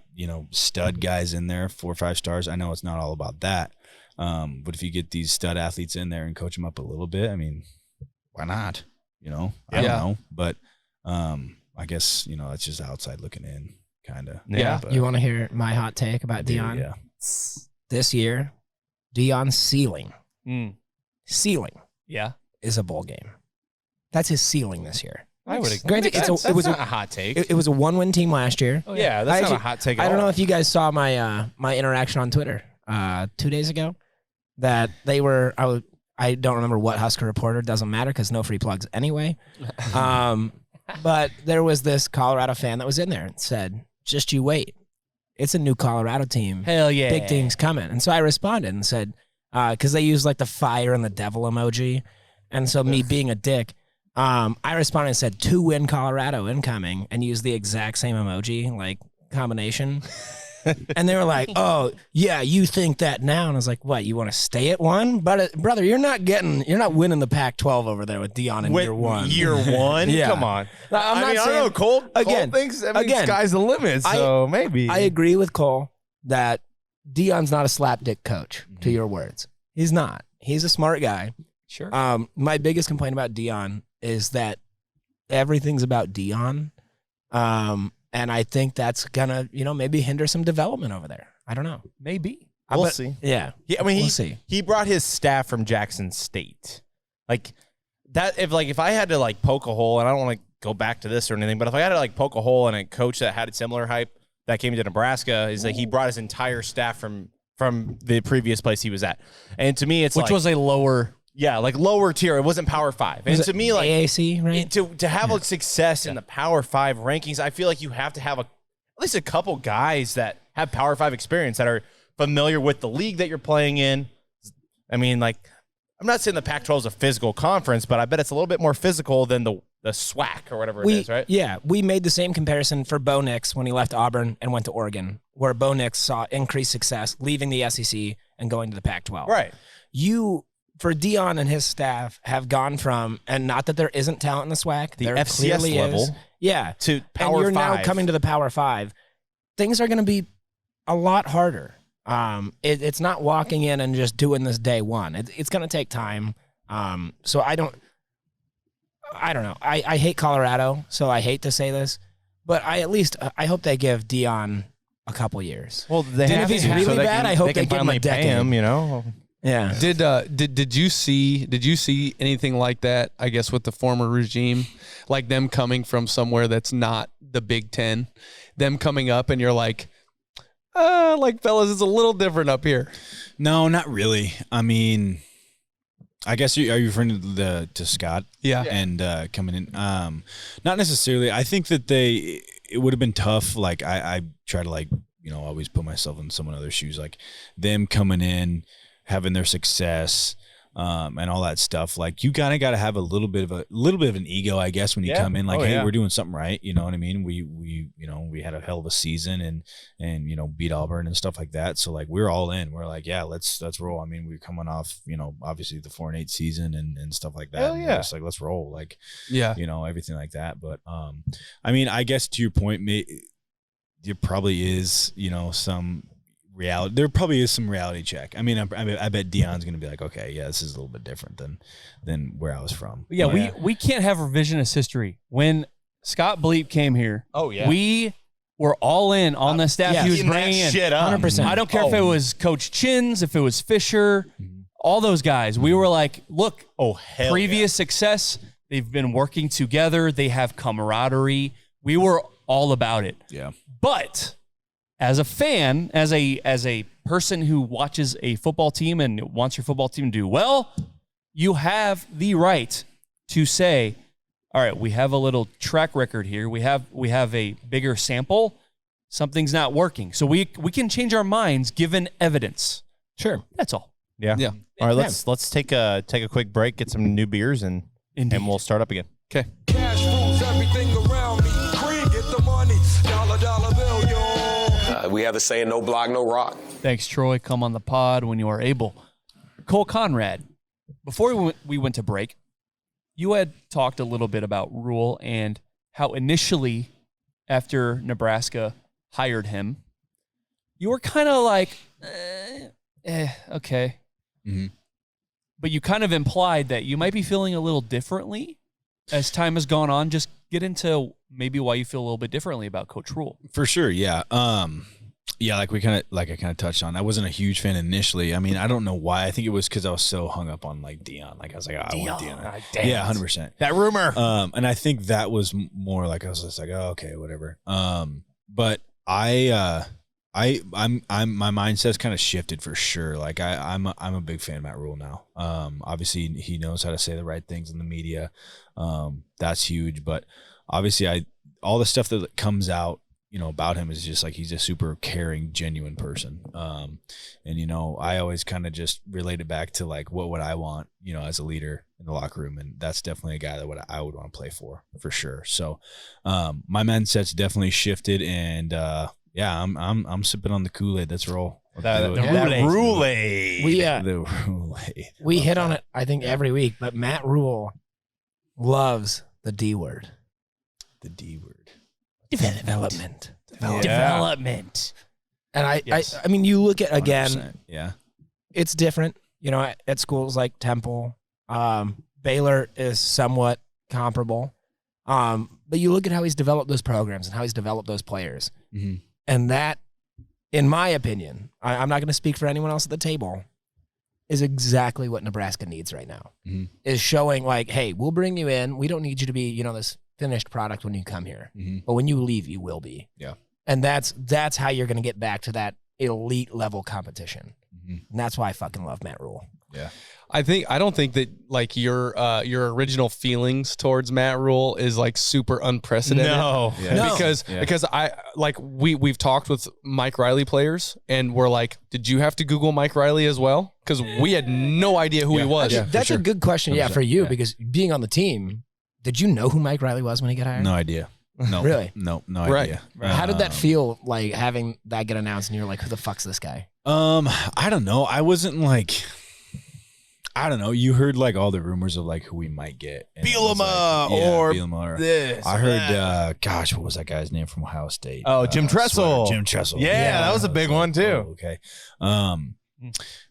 stud guys in there, 4 or 5 stars, I know it's not all about that. But if you get these stud athletes in there and coach them up a little bit, I mean, why not? I don't know. But I guess, it's just outside looking in, kind of. Yeah. But, You want to hear my hot take about Dion? Yeah. This year, Dion's ceiling Yeah. is a bowl game. That's his ceiling this year. I would agree. Granted, it was not a hot take. It was a 1-win team last year. Yeah, that's not a Actually, hot take. I don't know if you guys saw my my interaction on Twitter 2 days ago. That they were. I don't remember what Husker reporter. Doesn't matter because no free plugs anyway. But there was this Colorado fan that was in there and said, "Just you wait, it's a new Colorado team. Hell yeah. Big things coming." And so I responded and said, because they use like the fire and the devil emoji, and so me being a dick. I responded and said 2-win Colorado incoming and used the exact same emoji, like combination. And they were like, "Oh, yeah, you think that now?" And I was like, "What, you want to stay at 1? But brother, you're not winning the Pac-12 over there with Dion in year 1. Year 1? Yeah. Come on. I'm not I don't saying- know. Cole Again, thinks sky's the limit, so maybe. I agree with Cole that Dion's not a slapdick coach, to your words. He's not. He's a smart guy. Sure. My biggest complaint about Dion is that everything's about Dion. And I think that's gonna, maybe hinder some development over there. I don't know. Maybe. We'll see. Yeah. We'll see. He brought his staff from Jackson State. Like that, if I had to like poke a hole, and I don't want to go back to this or anything, but if I had to like poke a hole in a coach that had a similar hype that came to Nebraska, is that he brought his entire staff from the previous place he was at. And to me, it's Which was a lower. Yeah, like lower tier. It wasn't Power 5. And to me, like AAC, right? to have a success in the Power 5 rankings, I feel like you have to have at least a couple guys that have Power 5 experience that are familiar with the league that you're playing in. I mean, like, I'm not saying the Pac-12 is a physical conference, but I bet it's a little bit more physical than the SWAC or whatever it is, right? Yeah, we made the same comparison for Bo Nix when he left Auburn and went to Oregon, where Bo Nix saw increased success leaving the SEC and going to the Pac-12. Right. For Dion and his staff have gone from, and not that there isn't talent in the SWAC, The there FCS clearly level is. Yeah. to Power 5. And you're now coming to the Power 5. Things are going to be a lot harder. It's not walking in and just doing this day one. It's going to take time. So I don't know. I hate Colorado, so I hate to say this, but I hope they give Dion a couple years. Well, they Then have if he's to, really so bad, I hope they they can give him a finally pay decade. him, Yeah. Did you see anything like that, I guess, with the former regime, like them coming from somewhere that's not the Big Ten, them coming up and you're like fellas, it's a little different up here. No, not really. I mean, I guess are you referring to Scott? Yeah. And coming in, not necessarily. I think that it would have been tough. Like I try to always put myself in someone else's shoes. Like them coming in, having their success, and all that stuff. Like you kind of got to have a little bit of an ego, I guess, when you come in. Like, hey, we're doing something right. You know what I mean? We had a hell of a season and beat Auburn and stuff like that. So like we're all in. We're like, yeah, let's roll. I mean, we're coming off obviously the 4-8 season and stuff like that. Hell yeah. It's like let's roll. Like Yeah. Everything like that. But I mean, I guess to your point, there probably is some. reality. There probably is some reality check. I mean, I bet Deion's going to be like, okay, yeah, this is a little bit different than where I was from. Yeah, we can't have revisionist history. When Scott Bleep came here, we were all in on the staff he was bringing in. Shit up. 100%. I don't care if it was Coach Chins, if it was Fisher, all those guys. We were like, look, previous success, they've been working together. They have camaraderie. We were all about it. Yeah. But as a fan, as a person who watches a football team and wants your football team to do well, you have the right to say, all right, we have a little track record here. We have a bigger sample. Something's not working. So we can change our minds given evidence. Sure. That's all. Yeah. All right, let's take a quick break, get some new beers, and we'll start up again. Okay. Cash rules everything around me. Green, get the money. Dollar bill, yo. We have the saying, no block, no rock. Thanks, Troy. Come on the pod when you are able. Cole Conrad, before we went to break, you had talked a little bit about Rule and how initially, after Nebraska hired him, you were kind of like, okay. Mm-hmm. But you kind of implied that you might be feeling a little differently as time has gone on. Just get into maybe why you feel a little bit differently about Coach Rule. For sure, yeah. Yeah, I kind of touched on. I wasn't a huge fan initially. I mean, I don't know why. I think it was because I was so hung up on like Deion. Like I was like, I want Deion. Yeah, 100%. That rumor. And I think that was more like I was just like, oh, okay, whatever. But my mindset's kind of shifted for sure. Like I'm a big fan of Matt Rule now. Obviously he knows how to say the right things in the media. That's huge. But obviously all the stuff that comes out, about him is just like he's a super caring, genuine person. And I always kind of just relate it back to like what would I want, as a leader in the locker room, and that's definitely a guy that I would want to play for sure. So my mindset's definitely shifted, and yeah, I'm sipping on the Kool-Aid. Let's roll. The Rule-Aid. We hit on it, I think, every week, but Matt Rule loves the D word. The D word. Development. Development. And I mean, you look at, again, yeah, it's different, at schools like Temple. Baylor is somewhat comparable. But you look at how he's developed those programs and how he's developed those players. Mm-hmm. And that, in my opinion, I'm not going to speak for anyone else at the table, is exactly what Nebraska needs right now. Mm-hmm. Is showing like, hey, we'll bring you in. We don't need you to be, this finished product when you come here. Mm-hmm. But when you leave, you will be. Yeah. And that's how you're going to get back to that elite level competition. Mm-hmm. And that's why I fucking love Matt Rule. Yeah. I don't think that like your original feelings towards Matt Rule is like super unprecedented. No. Yeah. No. Because I like we've talked with Mike Riley players and we're like, did you have to Google Mike Riley as well? Because we had no idea who he was. Actually, that's a good question, for you, because being on the team, did you know who Mike Riley was when he got hired? No idea. No. Really? No Right. idea. How did that feel, like having that get announced and you're like, who the fuck's this guy? I don't know. I wasn't like, I don't know. You heard like all the rumors of like who we might get. Bielema or this. I heard, gosh, what was that guy's name from Ohio State? Oh, Jim Tressel. Jim Tressel. Yeah, that was a big one too. Oh, okay.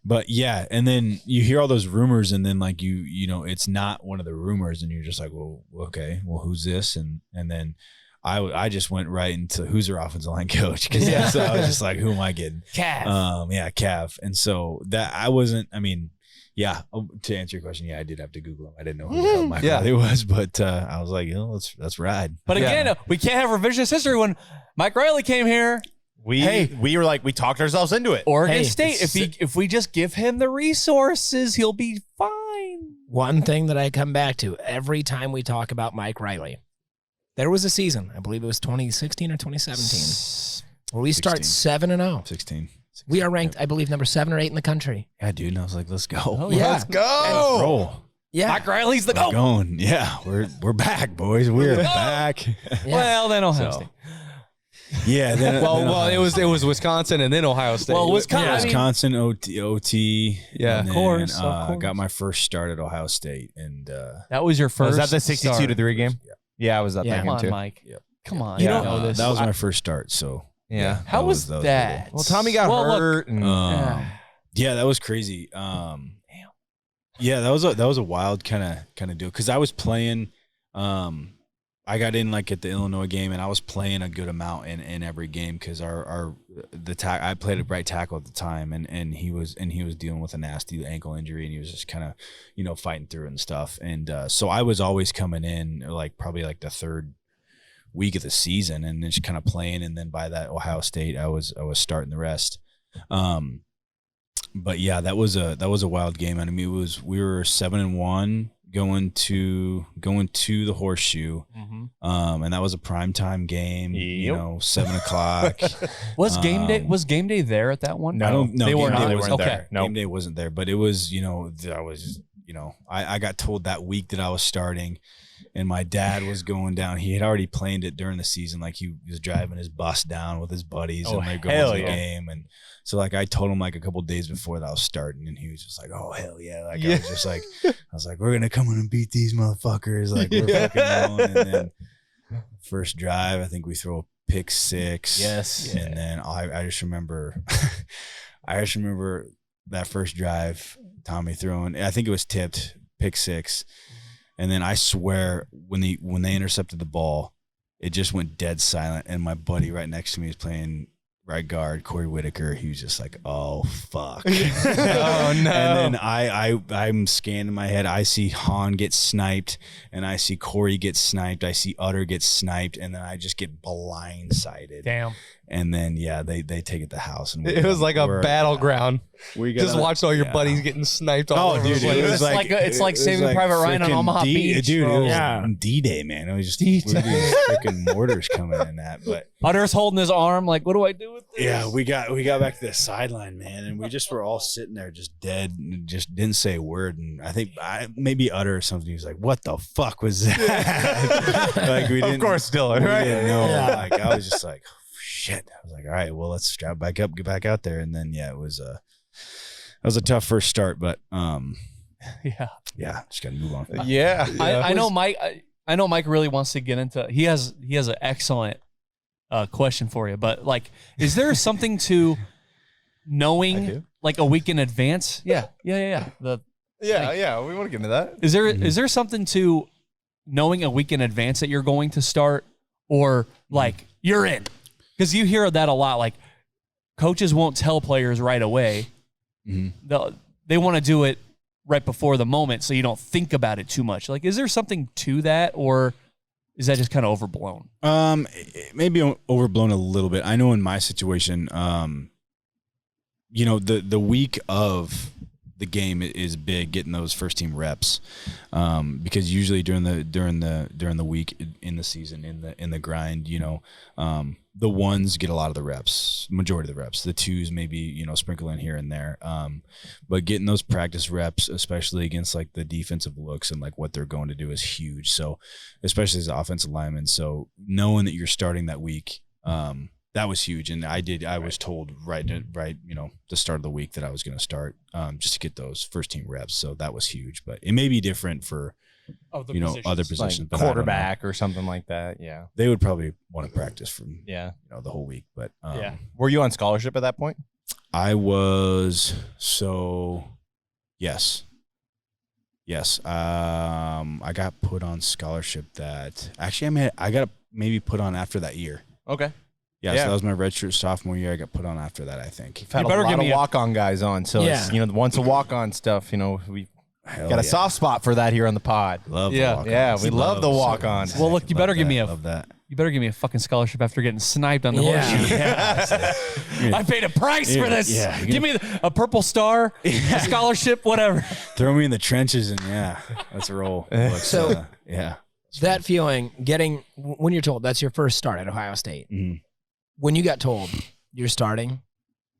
But yeah, and then you hear all those rumors, and then like you it's not one of the rumors, and you're just like, well, okay, well, who's this? And then I just went right into who's their offensive line coach, because so I was just like, who am I getting? Cav. Cav. And so that I wasn't. I mean, yeah. To answer your question, yeah, I did have to Google him. I didn't know who the hell Mike Riley was, but I was like, let's ride. But again, we can't have revisionist history when Mike Riley came here. We were like, we talked ourselves into it. Oregon State, if we just give him the resources, he'll be fine. One thing that I come back to every time we talk about Mike Riley, there was a season, I believe it was 2016 or 2017, where we start 7-0. 16. We are ranked, I believe, number 7 or 8 in the country. Yeah, dude. And I was like, let's go. Oh, yeah. Let's go. Roll. Yeah. Mike Riley's the We're go. going. Yeah, we're back, boys. We're back. Well, then Ohio State. Yeah. Then, Well, it was Wisconsin and then Ohio State. Well, Wisconsin OT. Yeah, and of course. I got my first start at Ohio State, and that was your first. Was that the 62-3 game? Yeah, I was at that Come game on, too. Mike. Yep. Come on. You I know know this. that was my first start. So Yeah. How was that? brutal. Well, Tommy got hurt. Yeah, that was crazy. Yeah, that was a wild kind of deal because I was playing. I got in like at the Illinois game, and I was playing a good amount in every game because I played at right tackle at the time, and he was dealing with a nasty ankle injury, and he was just kind of fighting through it and stuff, and so I was always coming in like probably like the third week of the season and just kind of playing, and then by that Ohio State I was starting the rest. But yeah, that was a wild game. I mean, we were 7-1 going to the Horseshoe, and that was a primetime game. Yep. 7:00. Was game day there at that one? No, they weren't. Game day wasn't Okay. there. Game day wasn't there, but it was I got told that week that I was starting, and my dad was going down. He had already planned it during the season, like he was driving his bus down with his buddies, and they're going to the game, and so like I told him like a couple days before that I was starting, and he was just like, "Oh hell yeah!" Like I was just like, "We're gonna come in and beat these motherfuckers!" Like we're fucking rolling. And then first drive, I think we throw a pick six. Yes, and then I just remember, that first drive, Tommy throwing. I think it was tipped pick six, and then I swear when they intercepted the ball, it just went dead silent, and my buddy right next to me is playing right guard, Corey Whitaker. He was just like, "Oh fuck!" Oh no! And then I'm scanning my head. I see Han get sniped, and I see Corey get sniped. I see Utter get sniped, and then I just get blindsided. Damn. And then they take it to the house, and It was like a battleground. We just watched all your buddies getting sniped all over the place. It's like Saving Private Ryan on Omaha Beach, dude. bro. It was D-Day, man. It was just freaking mortars coming in that. But Utter's holding his arm, like, what do I do with this? yeah, we got back to the sideline, man, and we just were all sitting there, just dead, and just didn't say a word. And I think maybe Utter or something. He was like, "What the fuck was that?" Like we didn't. Of course, Dylan. We Right? didn't know. Like I was just like, shit. I was like, all right, well, let's strap back up, get back out there, and then it was a tough first start, but just gotta move on. Yeah, I know Mike. I know Mike really wants to get into. He has an excellent question for you, but like, is there something to knowing like a week in advance? Yeah. We want to get into that. Is there something to knowing a week in advance that you're going to start, or like you're in? Because you hear that a lot. Like coaches won't tell players right away. They want to do it right before the moment, so you don't think about it too much. Like, is there something to that, or is that just kind of overblown? Maybe overblown a little bit. I know in my situation, the week of the game is big, getting those first team reps, because usually during the week in the season, in the grind, the ones get a lot of the reps, majority of the reps. The twos maybe sprinkle in here and there, but getting those practice reps, especially against like the defensive looks and like what they're going to do, is huge. So especially as an offensive lineman, so knowing that you're starting that week, that was huge. And I was told right the start of the week that I was going to start, just to get those first team reps. So that was huge, but it may be different for other positions, like quarterback or something like that. Yeah, they would probably want to practice from the whole week. But were you on scholarship at that point? I was. So yes. I got put on scholarship that actually I got maybe put on after that year. Okay. Yeah, so that was my redshirt sophomore year. I got put on after that, I think. You've had a lot of walk-on guys on, so it's, once a walk-on stuff, we got a soft spot for that here on the pod. Love the walk-ons. Yeah, we love the walk-ons. Well, look, you better give me love that. You better give me a fucking scholarship after getting sniped on the horseshoe. I paid a price for this. Yeah, give me a purple star, a scholarship, whatever. Throw me in the trenches and let's roll. So that feeling, when you're told that's your first start at Ohio State. Mm-hmm. When you got told you're starting,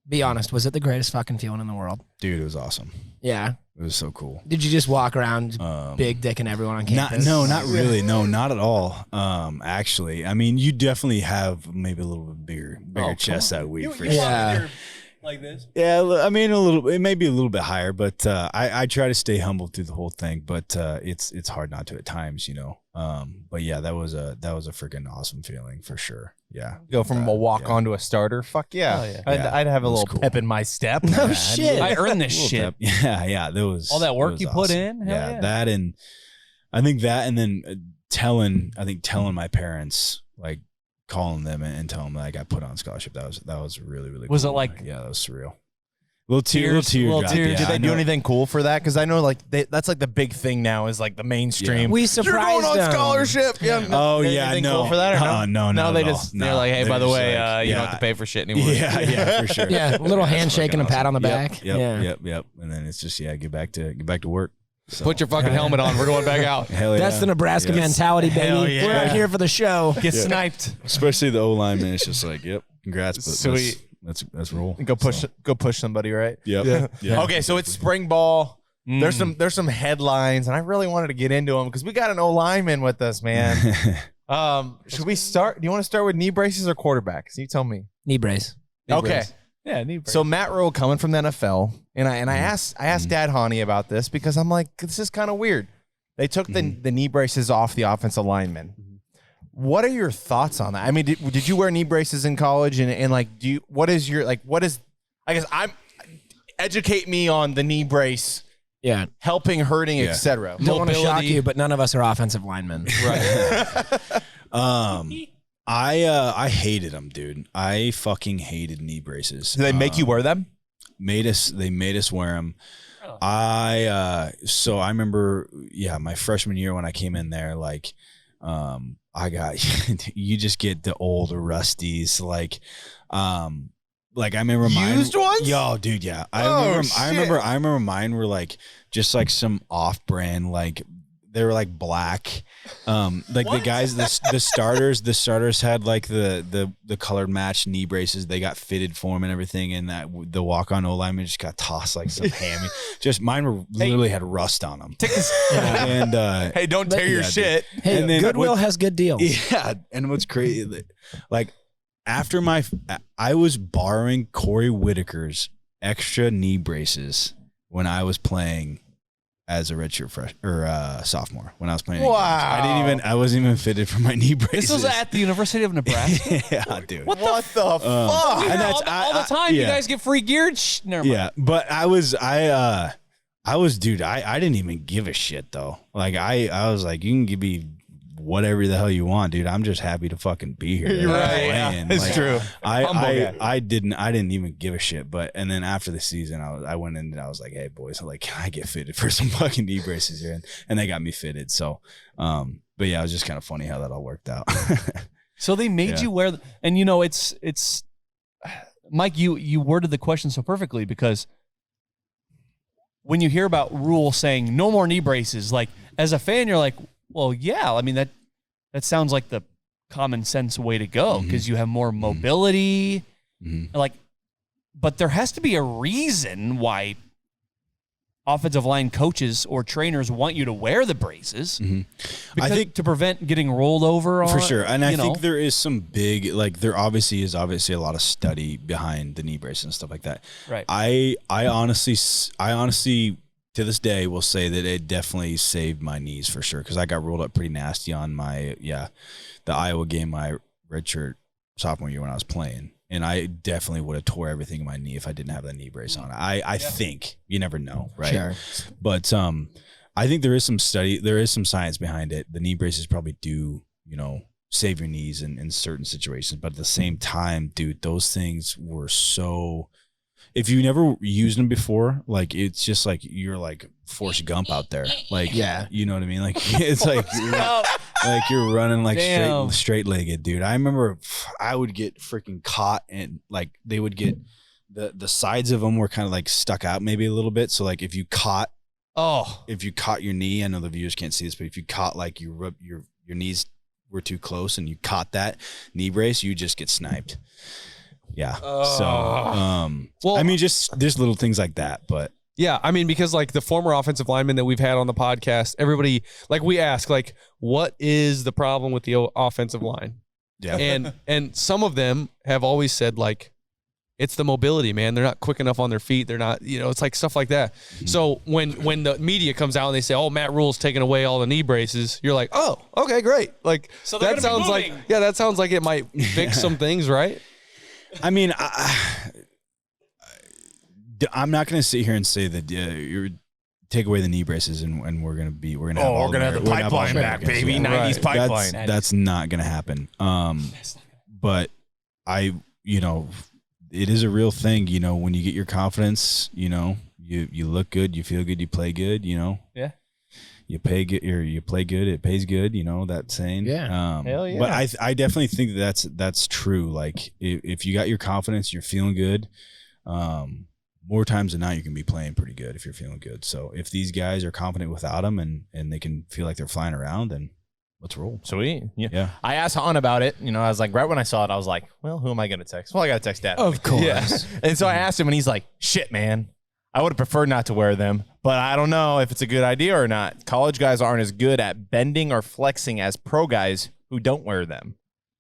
be honest, was it the greatest fucking feeling in the world? Dude, it was awesome. Yeah. It was so cool. Did you just walk around big dicking everyone on campus? No, not really. No, not at all. Actually, I mean, you definitely have maybe a little bit bigger chest that week for sure. like this. Yeah, I mean it may be a little bit higher, but I try to stay humble through the whole thing. But it's hard not to at times, you know. But yeah, that was a freaking awesome feeling for sure. Yeah, Go from a walk on to a starter. Fuck yeah. Oh, yeah. I'd have a That was little cool. pep in my step. No shit. I earned this Little shit. pep. Yeah, there was All that work it was you put awesome. in? Hell yeah. That and I think that, and then telling my parents, like calling them and telling them that I got put on scholarship. That was really really. Was cool. it like- yeah, that was surreal. Little tear drop, tears. yeah, Did they I do know. anything cool for that? Because I know like that's like the big thing now is like the mainstream. We You're surprised going on them. scholarship. Yeah. Oh Did yeah, anything no, cool for that or no? no, No, they not at just all. they're like, hey, They're by the just way, like, you don't have to pay for shit anymore. Yeah, for sure. Yeah, a little handshake and a pat on the back. Yep. And then it's just get back to work. So, Put your fucking helmet on. We're going back out. hell yeah. That's the Nebraska Yes. mentality, baby. Hell yeah. We're out here for the show. Get sniped. Especially the O lineman. It's just like, yep, congrats, but Sweet. let's roll. Go push somebody, right? Yep. Yeah. Okay, so it's spring ball. There's some headlines, and I really wanted to get into them because we got an O lineman with us, man. Should we start? Do you want to start with knee braces or quarterbacks? You tell me. Knee brace. Okay. Yeah, So Matt Rule coming from the NFL, and I asked Dad Honey about this because I'm like, this is kind of weird. They took the knee braces off the offensive linemen. What are your thoughts on that? I mean, did you wear knee braces in college? And like, educate me on the knee brace, Yeah. helping, hurting, Yeah. etc. Don't want to shock Mobility. you, but none of us are offensive linemen. I hated them, dude. I fucking hated knee braces. Do they make you wear them? They made us wear them. So I remember, my freshman year when I came in there, like, I got, you just get the old rusties, like I remember mine. Used ones? Yo, dude, yeah. Oh, I remember mine were like, just like some off-brand, like, they were like black. Like the guys, the starters had like the colored match knee braces. They got fitted for them and everything. And that the walk-on O lineman just got tossed like some hammy. Just mine were literally had rust on them. And Hey, don't tear your yeah, shit. Hey, And then Goodwill what- has good deals. yeah, and what's crazy, like after I was borrowing Corey Whitaker's extra knee braces when I was playing as a redshirt sophomore. When I was playing, games. I wasn't even fitted for my knee braces. This was at the University of Nebraska. yeah, dude. What the fuck? And that's all the time. You yeah. guys get free gear. Never mind. Yeah, but I was, dude. I didn't even give a shit though. Like I was like, you can give me whatever the hell you want, dude. I'm just happy to fucking be here. You're Like, right. playing. It's Like, true. I didn't even give a shit. But and then after the season, I went in and I was like, hey boys, I'm like, can I get fitted for some fucking knee braces here? And they got me fitted. So, but yeah, it was just kind of funny how that all worked out. So they made Yeah. you wear, and you know, it's Mike, you worded the question so perfectly because when you hear about Rule saying no more knee braces, like as a fan, you're like, well, yeah, I mean that sounds like the common sense way to go because you have more mobility, like, but there has to be a reason why offensive line coaches or trainers want you to wear the braces. I think to prevent getting rolled over for on, sure, and I you know. think there is some big, like there obviously is a lot of study behind the knee braces and stuff like that. Right. I honestly to this day will say that it definitely saved my knees for sure because I got rolled up pretty nasty on my the Iowa game my redshirt sophomore year when I was playing, and I definitely would have tore everything in my knee if I didn't have the knee brace on. I think you never know, right? Sure. But I think there is some science behind it. The knee braces probably do, save your knees in certain situations, but at the same time, dude, those things were so. If you never used them before, like it's just like you're like Forrest Gump out there, like you know what I mean? Like it's like you're running like straight legged, dude. I remember I would get freaking caught and like they would get the sides of them were kind of like stuck out maybe a little bit. So like if you caught your knee, I know the viewers can't see this, but if you caught like your knees were too close and you caught that knee brace, you just get sniped. Yeah. Well, I mean, just there's little things like that, but yeah, I mean, because like the former offensive linemen that we've had on the podcast, everybody like we ask like, what is the problem with the offensive line? Yeah. And some of them have always said like, It's the mobility, man. They're not quick enough on their feet. They're not, it's like stuff like that. So when the media comes out and they say, "Oh, Matt Rule's taking away all the knee braces," you're like, "Oh, okay, great." Like So that sounds like that sounds like it might fix some things, right? I mean, I'm not going to sit here and say that you're take away the knee braces and we're going to have the pipeline back, baby. 90s pipeline. That's not going to happen. But it is a real thing, when you get your confidence, you look good, you feel good, you play good, Yeah. You pay good or you play good, it pays good, that saying. Yeah. Hell yeah. But I definitely think that's true. Like if you got your confidence, you're feeling good, more times than not, you can be playing pretty good if you're feeling good. So if these guys are confident without them and they can feel like they're flying around, then let's roll. Sweet. Yeah. I asked Han about it. I was like, right when I saw it, I was like, well, who am I going to text? Well, I got to text Dad. Of course. Yeah. And so I asked him, and he's like, shit, man. I would have preferred not to wear them, but I don't know if it's a good idea or not. College guys aren't as good at bending or flexing as pro guys who don't wear them.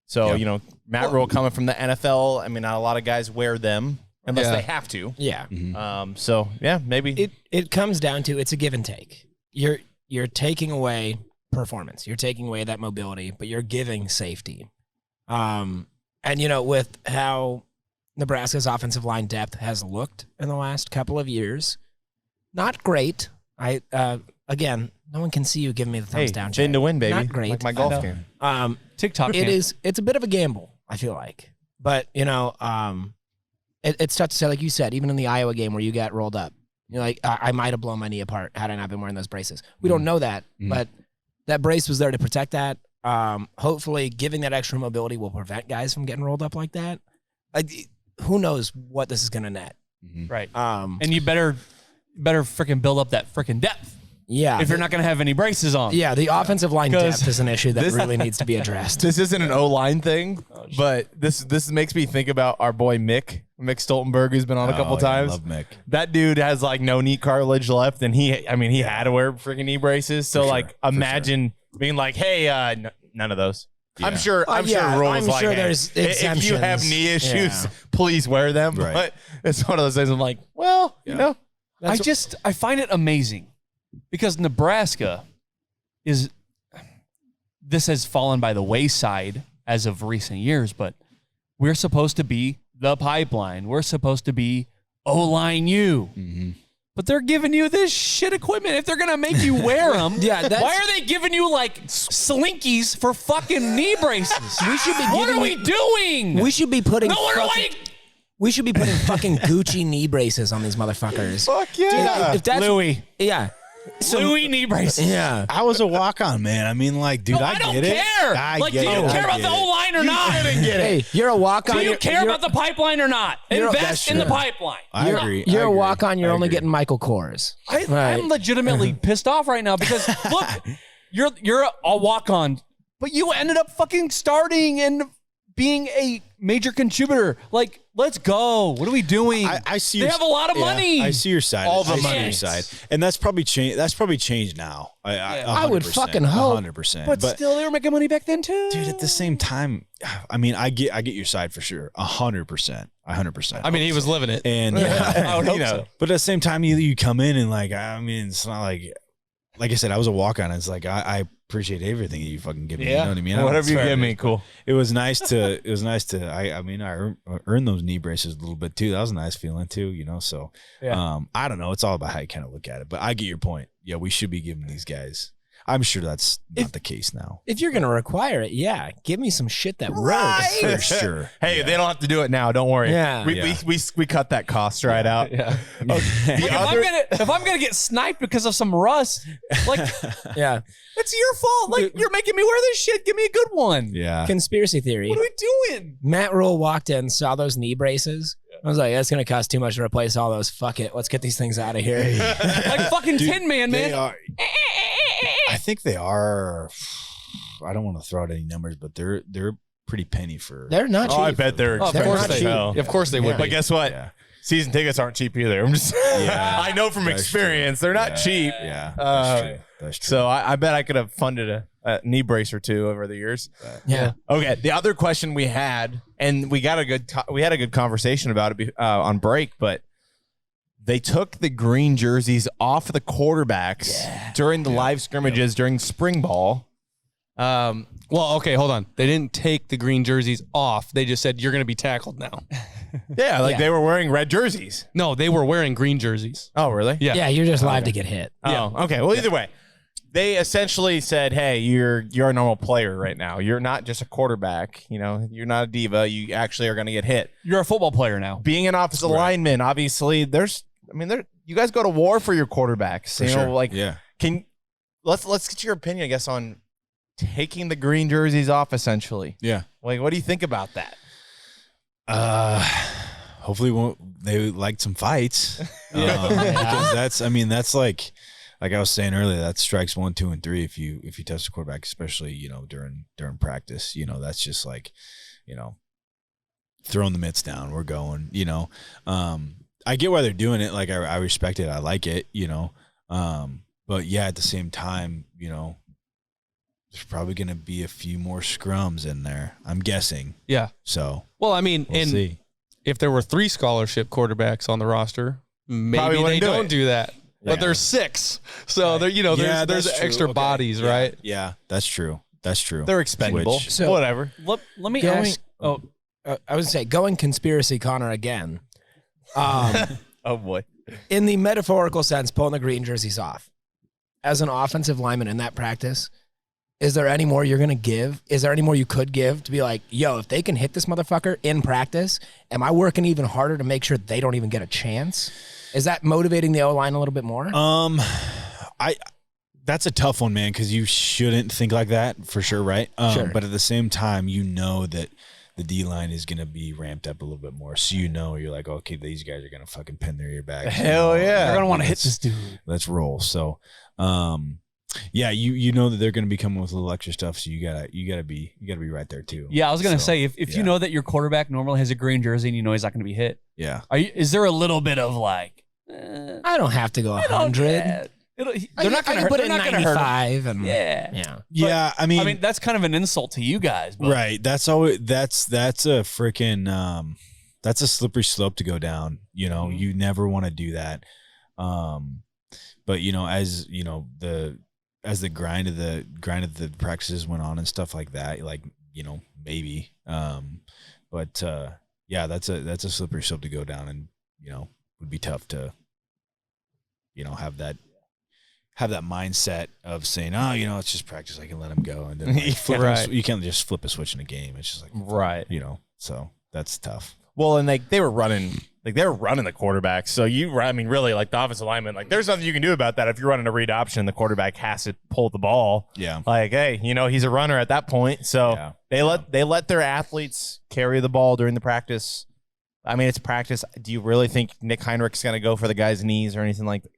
So, Matt Rule coming from the NFL, I mean, not a lot of guys wear them unless they have to. Yeah. So, yeah, maybe. It comes down to it's a give and take. You're taking away performance. You're taking away that mobility, but you're giving safety. And with how Nebraska's offensive line depth has looked in the last couple of years, not great. Again, no one can see you giving me the thumbs down. Fin to win, baby. Not great. Like my golf game. TikTok. It's a bit of a gamble, I feel like. But, it's tough to say, like you said, even in the Iowa game where you got rolled up. You're like, I might have blown my knee apart had I not been wearing those braces. We don't know that, but that brace was there to protect that. Hopefully, giving that extra mobility will prevent guys from getting rolled up like that. Who knows what this is going to net? Right. And you better freaking build up that freaking depth. Yeah. If you're not going to have any braces on. Yeah, the offensive line depth is an issue that really needs to be addressed. This isn't an O-line thing, but this makes me think about our boy Mick Stoltenberg, who's been on a couple times. I love Mick. That dude has like no knee cartilage left, and he had to wear freaking knee braces. So imagine being like, hey, none of those. Yeah. I'm sure rules like, hey, there's if you have knee issues, please wear them. Right. But it's one of those things. I'm like, well, I find it amazing because Nebraska this has fallen by the wayside as of recent years, but we're supposed to be the pipeline. We're supposed to be O-line U. But they're giving you this shit equipment. If they're going to make you wear them, why are they giving you like slinkies for fucking knee braces? We should be what are we doing? We should be putting We should be putting fucking Gucci knee braces on these motherfuckers. Fuck yeah. Dude, if that's Louis. Yeah. Louis knee braces. Yeah. I was a walk-on, man. I mean, like, dude, I don't get it. care. Do you care about the O-line or not? Hey, you're a walk-on. Do you care about the pipeline or not? Invest in the pipeline. I agree. You're a walk-on. You're only getting Michael Kors. I'm legitimately pissed off right now because look, you're a walk-on, but you ended up fucking starting and being a major contributor. Like, let's go. What are we doing? I see. They have a lot of money. I see your side. All the I see money. your side, and that's probably changed. That's probably changed now. I would fucking hope. 100%. But still, they were making money back then too. Dude, at the same time, I mean, I get your side for sure. 100%. 100%. I mean, he was living it. And I would hope so. But at the same time, you come in and like, I mean, it's not like I said, I was a walk-on. It's like I appreciate everything that you fucking give me. You know what I mean? Whatever you give me, cool. It was nice to. I mean, I earned those knee braces a little bit too. That was a nice feeling too. So I don't know. It's all about how you kind of look at it. But I get your point. Yeah, we should be giving these guys. I'm sure that's not the case now. If you're gonna require it, give me some shit that works. For sure. Hey, they don't have to do it now. Don't worry. Yeah. We cut that cost right out. Yeah. If I'm gonna get sniped because of some rust, like, it's your fault. Like, you're making me wear this shit. Give me a good one. Yeah. Conspiracy theory. What are we doing? Matt Rule walked in, saw those knee braces. I was like, that's going to cost too much to replace all those. Fuck it. Let's get these things out of here. Like fucking Tin Man, man. I think they are. I don't want to throw out any numbers, but they're pretty penny for. They're not cheap. I bet they're Of course they would. But guess what? Yeah. Season tickets aren't cheap either. I'm just. I know from experience they're not cheap. Yeah. That's true. That's true. So I bet I could have funded a knee brace or two over the years. Yeah. Okay. The other question we had, and we had a good conversation about it on break, but they took the green jerseys off the quarterbacks during the live scrimmages during spring ball. Well, okay, hold on. They didn't take the green jerseys off. They just said you're going to be tackled now. They were wearing red jerseys. No, they were wearing green jerseys. Oh, really? Yeah. Yeah, you're just live to get hit. Oh, okay. Well, either way, they essentially said, "Hey, you're a normal player right now. You're not just a quarterback. You know, you're not a diva. You actually are going to get hit. You're a football player now. Being an offensive lineman, obviously, you guys go to war for your quarterbacks. For you know, sure. like, Yeah. let's get your opinion, I guess, on taking the green jerseys off. Essentially, Yeah. like, what do you think about that? Hopefully they liked some fights. Because that's like I was saying earlier, that's strikes 1, 2, and 3 if you touch the quarterback, especially, you know, during practice. You know, that's just like, you know, throwing the mitts down, we're going, you know. I get why they're doing it. Like I respect it. I like it, you know. But yeah, at the same time, you know, there's probably going to be a few more scrums in there, I'm guessing. Yeah. So, well, I mean, we'll see. If there were 3 scholarship quarterbacks on the roster, maybe they don't do that. But there's 6, so there, you know, there's extra bodies, right? Yeah, that's true. That's true. They're expendable. So whatever. Let me ask. I was going to say, going conspiracy Connor again. Oh boy. In the metaphorical sense, pulling the green jerseys off. As an offensive lineman in that practice, is there any more you're going to give? Is there any more you could give to be like, yo, if they can hit this motherfucker in practice, am I working even harder to make sure they don't even get a chance? Is that motivating the O-line a little bit more? That's a tough one, man, because you shouldn't think like that for sure, right? Sure. But at the same time, you know that the D-line is going to be ramped up a little bit more. So you know, you're like, okay, these guys are going to fucking pin their ear back. Hell yeah. They're going to want to hit this dude. Let's roll. So, yeah, you know that they're going to be coming with a little extra stuff, so you gotta be right there too. Yeah, I was gonna say if you know that your quarterback normally has a green jersey and you know he's not going to be hit. Yeah. Is there a little bit of like? I don't have to go 100. They're not going to put hurt. it They're in not going to hurt. 95 and Yeah. Yeah, I mean that's kind of an insult to you guys, but. Right. That's always that's a freaking that's a slippery slope to go down. You know, you never want to do that. But you know, as you know, as the grind of the practices went on and stuff like that, like, you know, maybe. But yeah, that's a slippery slope to go down, and you know, would be tough to, you know, have that mindset of saying, oh, you know, it's just practice, I can let him go, and then like, you can't just flip a switch in a game. It's just like, right, you know, so that's tough. Well, and they were running the quarterback. So really, like the offensive lineman, like there's nothing you can do about that. If you're running a read option, the quarterback has to pull the ball. Yeah. Like, hey, you know, he's a runner at that point. So they let their athletes carry the ball during the practice. I mean, it's practice. Do you really think Nick Heinrich's going to go for the guy's knees or anything like that?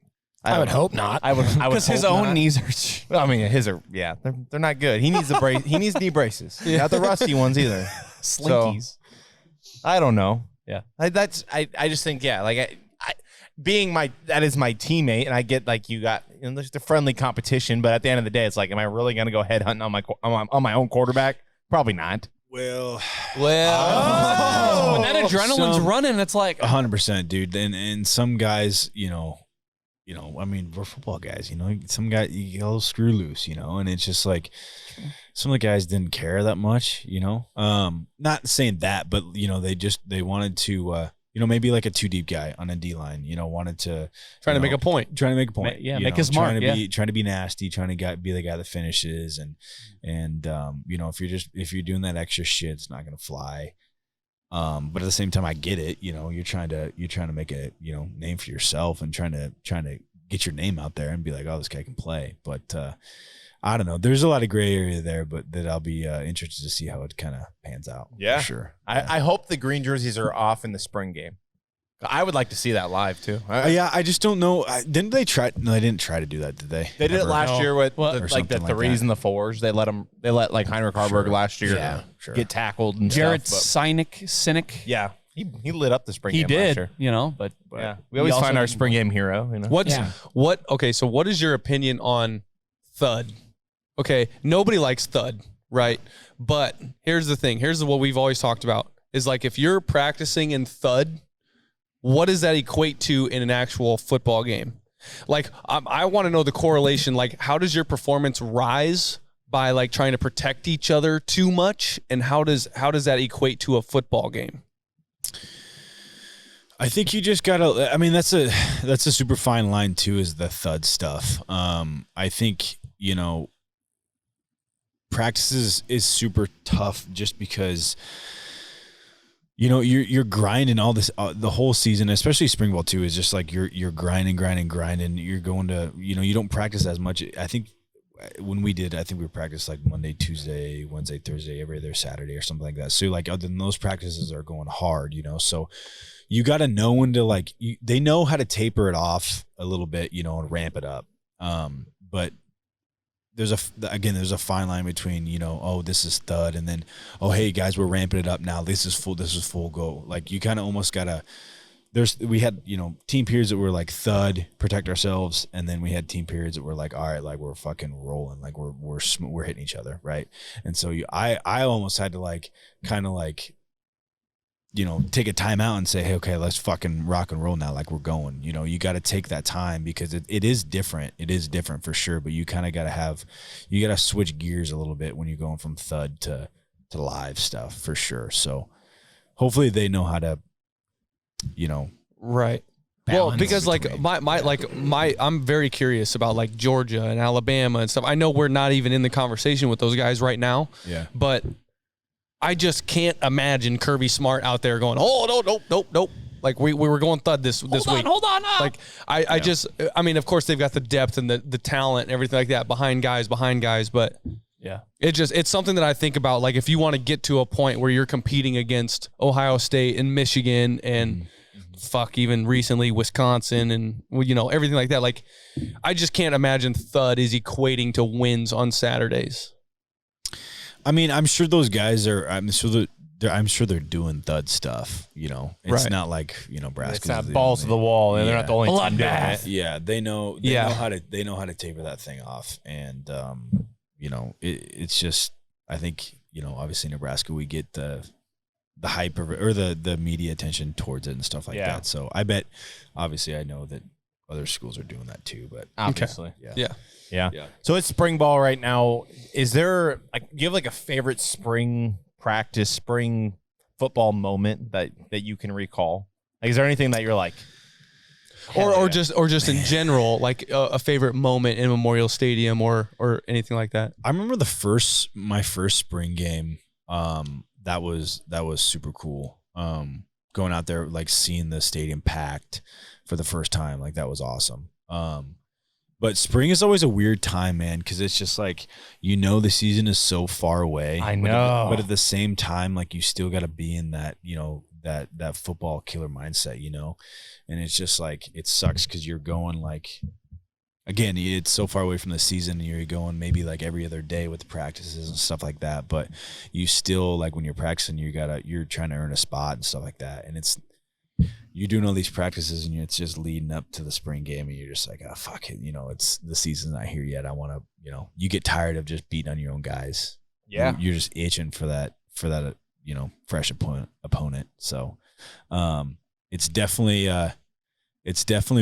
I would hope not. I would because his own knees are. Well, I mean, his are. Yeah, they're not good. He needs the brace. He needs knee braces. Not the rusty ones either. Slinkies. So, I don't know. Yeah. I just think, yeah, like that is my teammate, and I get like you got, you know, there's the friendly competition, but at the end of the day, it's like, am I really going to go headhunting on my own quarterback? Probably not. Well, when that adrenaline's running, it's like 100%, dude. And some guys, you know, I mean, we're football guys, you know, some guys, you get a little screw loose, you know, and it's just like some of the guys didn't care that much, you know, not saying that, but, you know, they wanted to, you know, maybe like a 2 deep guy on a D line, you know, wanted to trying to make a point. Yeah, make his mark. Trying to be nasty, trying to be the guy that finishes. And you know, if you're doing that extra shit, it's not going to fly. But at the same time, I get it. You know, you're trying to make a, you know, name for yourself and trying to get your name out there and be like, oh, this guy can play. But I don't know. There's a lot of gray area there, but that I'll be interested to see how it kind of pans out. Yeah, for sure. I hope the green jerseys are off in the spring game. I would like to see that live too. Yeah, I just don't know. Didn't they try? No, they didn't try to do that, did they? They did it last year with like the 3s that. and the 4s. They let like Heinrich Harburg last year get tackled and Jarrett stuff. Cynic. Yeah, he lit up the spring he game did, last year. you know, but Yeah, we always find our spring game hero. You know? Okay, so what is your opinion on thud. Okay, nobody likes thud, right? But here's the thing. Here's what we've always talked about is like if you're practicing in thud, what does that equate to in an actual football game? Like I want to know the correlation. Like how does your performance rise by like trying to protect each other too much, and how does that equate to a football game? I think you just gotta. I mean, that's a super fine line too. Is the thud stuff? I think practices is super tough just because you're grinding all this the whole season, especially spring ball too. Is just like you're grinding. You're going to you don't practice as much. I think when we did, I think we practiced like Monday, Tuesday, Wednesday, Thursday, every other Saturday or something like that. So like other than those practices are going hard, so you got to know when to they know how to taper it off a little bit, and ramp it up. But there's a fine line between, this is thud. And then, oh, hey guys, we're ramping it up now. This is full go. Like you kind of almost gotta, we had, team periods that were like thud, protect ourselves. And then we had team periods that were like, all right, like we're fucking rolling. Like we're hitting each other. Right. And so I almost had to take a time out and say, hey, okay, let's fucking rock and roll now. Like we're going, you got to take that time because it is different. It is different for sure. But you kind of got to switch gears a little bit when you're going from thud to live stuff for sure. So hopefully they know how to, right. Well, because I'm very curious about like Georgia and Alabama and stuff. I know we're not even in the conversation with those guys right now. Yeah. But I just can't imagine Kirby Smart out there going, oh, nope. Like we were going thud this week. Hold on. Like I mean, of course they've got the depth and the talent and everything like that behind guys, but yeah, it's something that I think about. Like if you want to get to a point where you're competing against Ohio State and Michigan and even recently Wisconsin and everything like that. Like I just can't imagine thud is equating to wins on Saturdays. I mean, I'm sure those guys are. I'm sure they're doing thud stuff. It's not like Nebraska. It's not balls to the wall, and they're not the only team doing it. Yeah, they know. They know how to taper that thing off, and it's just. I think obviously Nebraska, we get the hype of it, or the media attention towards it and stuff like that. So I bet, obviously, I know that other schools are doing that too. But obviously, yeah. So it's spring ball right now. Is there do you have like a favorite spring practice, spring football moment that you can recall? Like, is there anything that you're like, or just in general, like a favorite moment in Memorial Stadium or anything like that? I remember my first spring game. That was super cool. Going out there, like seeing the stadium packed for the first time, like that was awesome. But spring is always a weird time, man, because it's just like, the season is so far away. I know. But at the same time, like you still got to be in that, that football killer mindset, and it's just like, it sucks because you're going like, again, it's so far away from the season and you're going maybe like every other day with the practices and stuff like that. But you still, like when you're practicing, you're trying to earn a spot and stuff like that. And you're doing all these practices and it's just leading up to the spring game and you're just like, oh, fuck it. it's the season's not here yet. I want to, you get tired of just beating on your own guys. Yeah. You're just itching for that, fresh opponent. So, it's definitely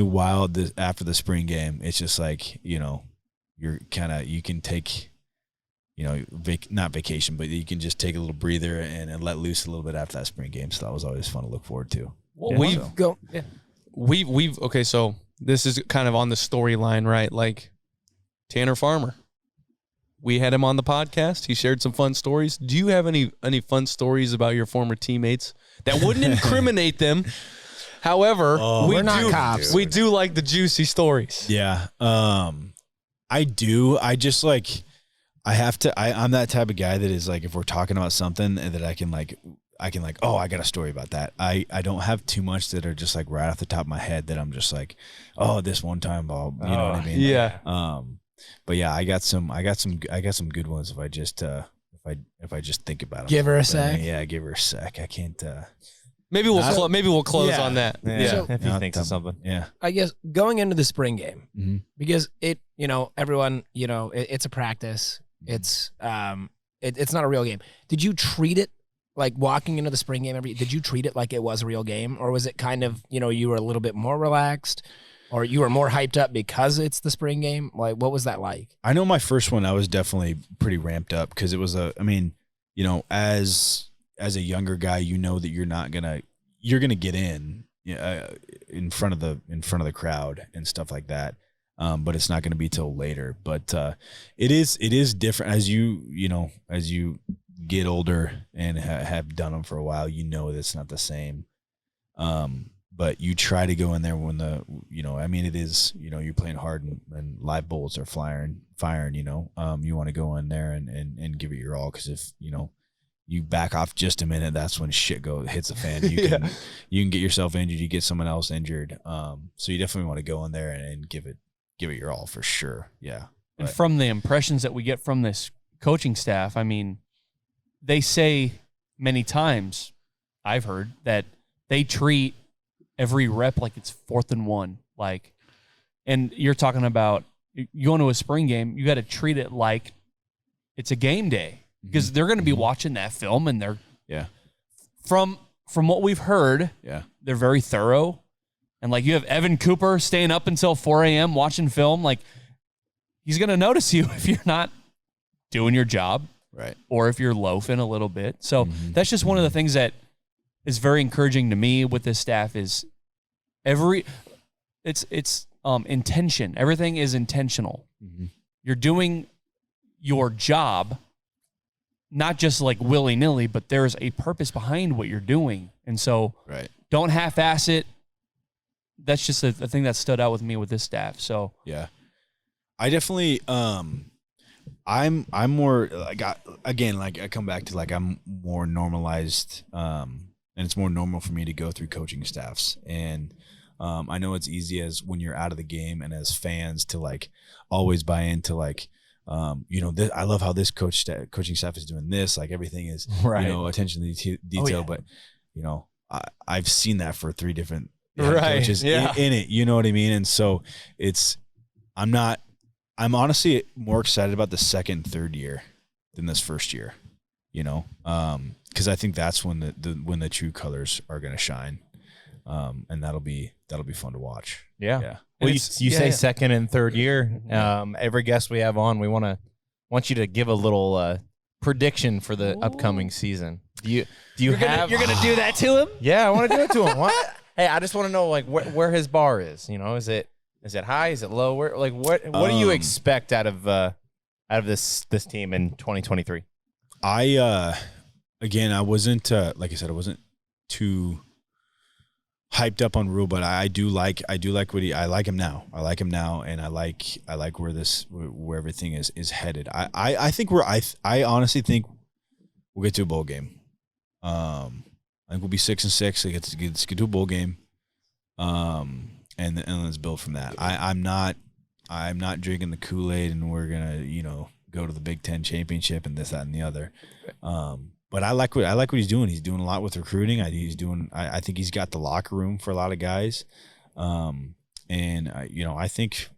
wild after the spring game. It's just like, you can take, not vacation, but you can just take a little breather and let loose a little bit after that spring game. So that was always fun to look forward to. Well, okay, so this is kind of on the storyline, right? Like Tanner Farmer. We had him on the podcast. He shared some fun stories. Do you have any fun stories about your former teammates that wouldn't incriminate them? However, we're not cops. We do like the juicy stories. Yeah. I do. I just like, I'm that type of guy that is like, if we're talking about something that I can, oh, I got a story about that. I don't have too much that are just like right off the top of my head that I'm just like, oh, this one time, you know what I mean? Yeah. But yeah, I got some good ones if I just think about them. Give her a sec. Yeah, give her a sec. I can't. Maybe we'll close on that. Yeah, So- if he thinks of something. Yeah. I guess going into the spring game, Mhm. because everyone, it's a practice. It's it's not a real game. Did you treat it like walking into the spring game did you treat it like it was a real game, or was it kind of, you were a little bit more relaxed, or you were more hyped up because it's the spring game? Like, what was that like? I know my first one, I was definitely pretty ramped up because it was as a younger guy, that you're gonna get in front of the crowd and stuff like that. But it's not going to be till later. But it is different as you get older and have done them for a while. It's not the same. But you try to go in there when it is, you're playing hard and live bullets are firing. You want to go in there and give it your all, because if you back off just a minute, that's when shit hits the fan. You can get yourself injured, you get someone else injured. So you definitely want to go in there and give it your all for sure. Yeah. And from the impressions that we get from this coaching staff, they say many times, I've heard, that they treat every rep like it's 4th and 1. And you're talking about you going to a spring game, you got to treat it like it's a game day, because they're going to be watching that film, and they're from what we've heard, they're very thorough. And you have Evan Cooper staying up until 4 a.m. watching film. He's going to notice you if you're not doing your job, right? Or if you're loafing a little bit. So that's just one of the things that is very encouraging to me with this staff is it's intention. Everything is intentional. You're doing your job, not just willy-nilly, but there's a purpose behind what you're doing. And so don't half-ass it. That's just a thing that stood out with me with this staff. So yeah, I definitely I'm more I come back to I'm more normalized, and it's more normal for me to go through coaching staffs. And I know it's easy as when you're out of the game and as fans to always buy into I love how this coaching staff is doing this. Everything is attention to detail. But I've seen that for 3 different coaches in it. You know what I mean? And so I'm honestly more excited about the second and third year than this first year. Because I think that's when the true colors are going to shine, and that'll be fun to watch. Yeah. Well, you say second and third year. Every guest we have on, we want you to give a little prediction for the upcoming season. You're gonna do that to him? Yeah, I want to do it to him. What? Hey, I just want to know where his bar is. Is it high? Is it low? What do you expect out of this team in 2023? I wasn't like I said, I wasn't too hyped up on Rule, but I do like what I like him now. I like him now, and I like where everything is headed. I think I honestly think we'll get to a bowl game. I think we'll be 6-6. Let's get to a bowl game, and let's build from that. I'm not drinking the Kool-Aid, and we're gonna go to the Big Ten championship and this, that, and the other. But I like what he's doing. He's doing a lot with recruiting. I think he's got the locker room for a lot of guys, I think,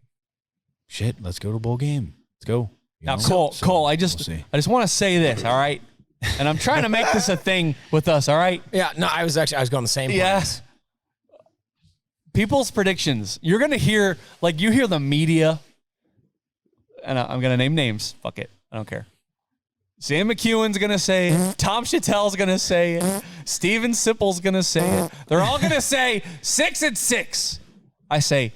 let's go to a bowl game. Let's go. Now, Cole, I just want to say this, all right? And I'm trying to make this a thing with us, all right? Yeah, no, I was going the same place. Yes. People's predictions. You're going to hear, you hear the media, and I'm going to name names. Fuck it. I don't care. Sam McEwen's going to say it. Tom Chattel's going to say it. Steven Sipple's going to say it. They're all going to say 6-6. I say,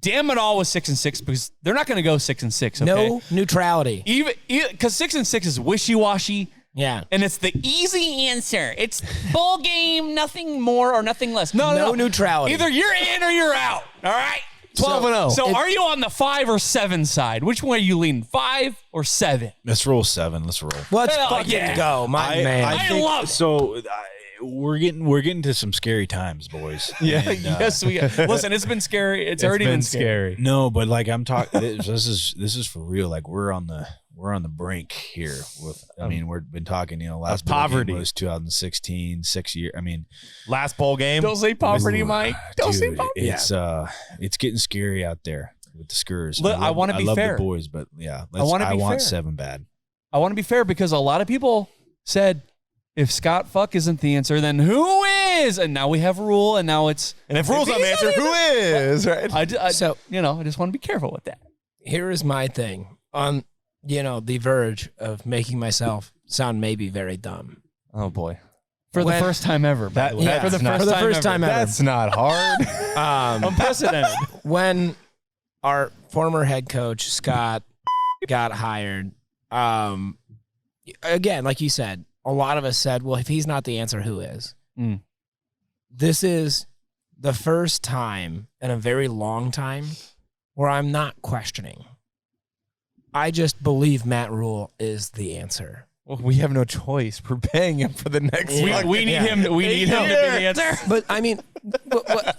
damn it all with 6-6, because they're not going to go 6-6. Okay? No neutrality. Even because 6-6 is wishy-washy. Yeah. And it's the easy answer. It's bowl game, nothing more or nothing less. No neutrality. Either you're in or you're out. All right? 12-0. So are you on the 5 or 7 side? Which way are you leaning, 5 or 7? Let's roll 7. Let's roll. Let's fucking go, my man. I love it. So we're getting to some scary times, boys. Yeah, And, yes, we listen. It's been scary. It's already been scary. No, but I'm talking. This is for real. We're on we're on the brink here. With I mean, we've been talking. Last poverty was 2016, 6 year. I mean, last bowl game. Don't say poverty, Mike. Don't say dude, poverty. it's getting scary out there with the Skurs. Look, I wanna be love fair. the boys, but yeah, I want fair. 7 bad. I want to be fair because a lot of people said, if Scott Fuck isn't the answer, then who is? And now we have Rule, and now it's... And if Rule's not the answer, who is? Right? I just want to be careful with that. Here is my thing on, the verge of making myself sound maybe very dumb. Oh, boy. For the first time ever, by the way. For the first time ever. That's not hard. Unprecedented. When our former head coach, Scott, got hired, again, like you said, a lot of us said, well, if he's not the answer, who is? Mm. This is the first time in a very long time where I'm not questioning. I just believe Matt Rule is the answer. Well, we have no choice. We're paying him for the next. We need him. We need him to be the answer. But I mean,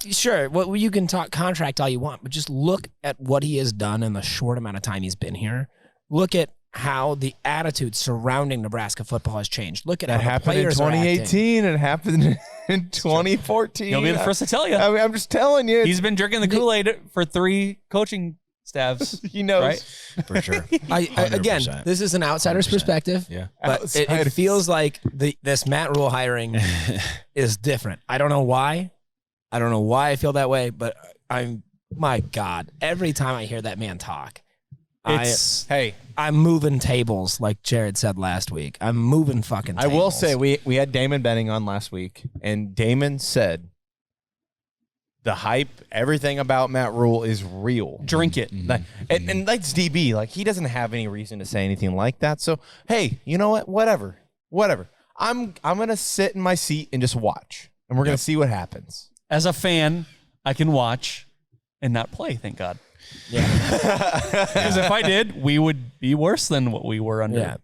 sure. You can talk contract all you want, but just look at what he has done in the short amount of time he's been here. Look at how the attitude surrounding Nebraska football has changed. Look at that how happened the in players 2018. It happened in 2014. He'll be the first to tell you. I mean, I'm just telling you. He's been drinking the Kool-Aid for 3 coaching staffs. He knows. Right? For sure. Again, this is an outsider's 100%. perspective. Yeah. But it feels like this Matt Rule hiring is different. I don't know why. I don't know why I feel that way, but my God, every time I hear that man talk, I'm moving tables, like Jared said last week. I'm moving fucking tables. I will say we had Damon Benning on last week, and Damon said the hype, everything about Matt Rule is real. Drink it. And that's DB. Like, he doesn't have any reason to say anything like that. So, hey, you know what? Whatever. I'm gonna sit in my seat and just watch, and we're gonna see what happens. As a fan, I can watch and not play. Thank God. Yeah. Because if I did, we would be worse than what we were under. Yeah.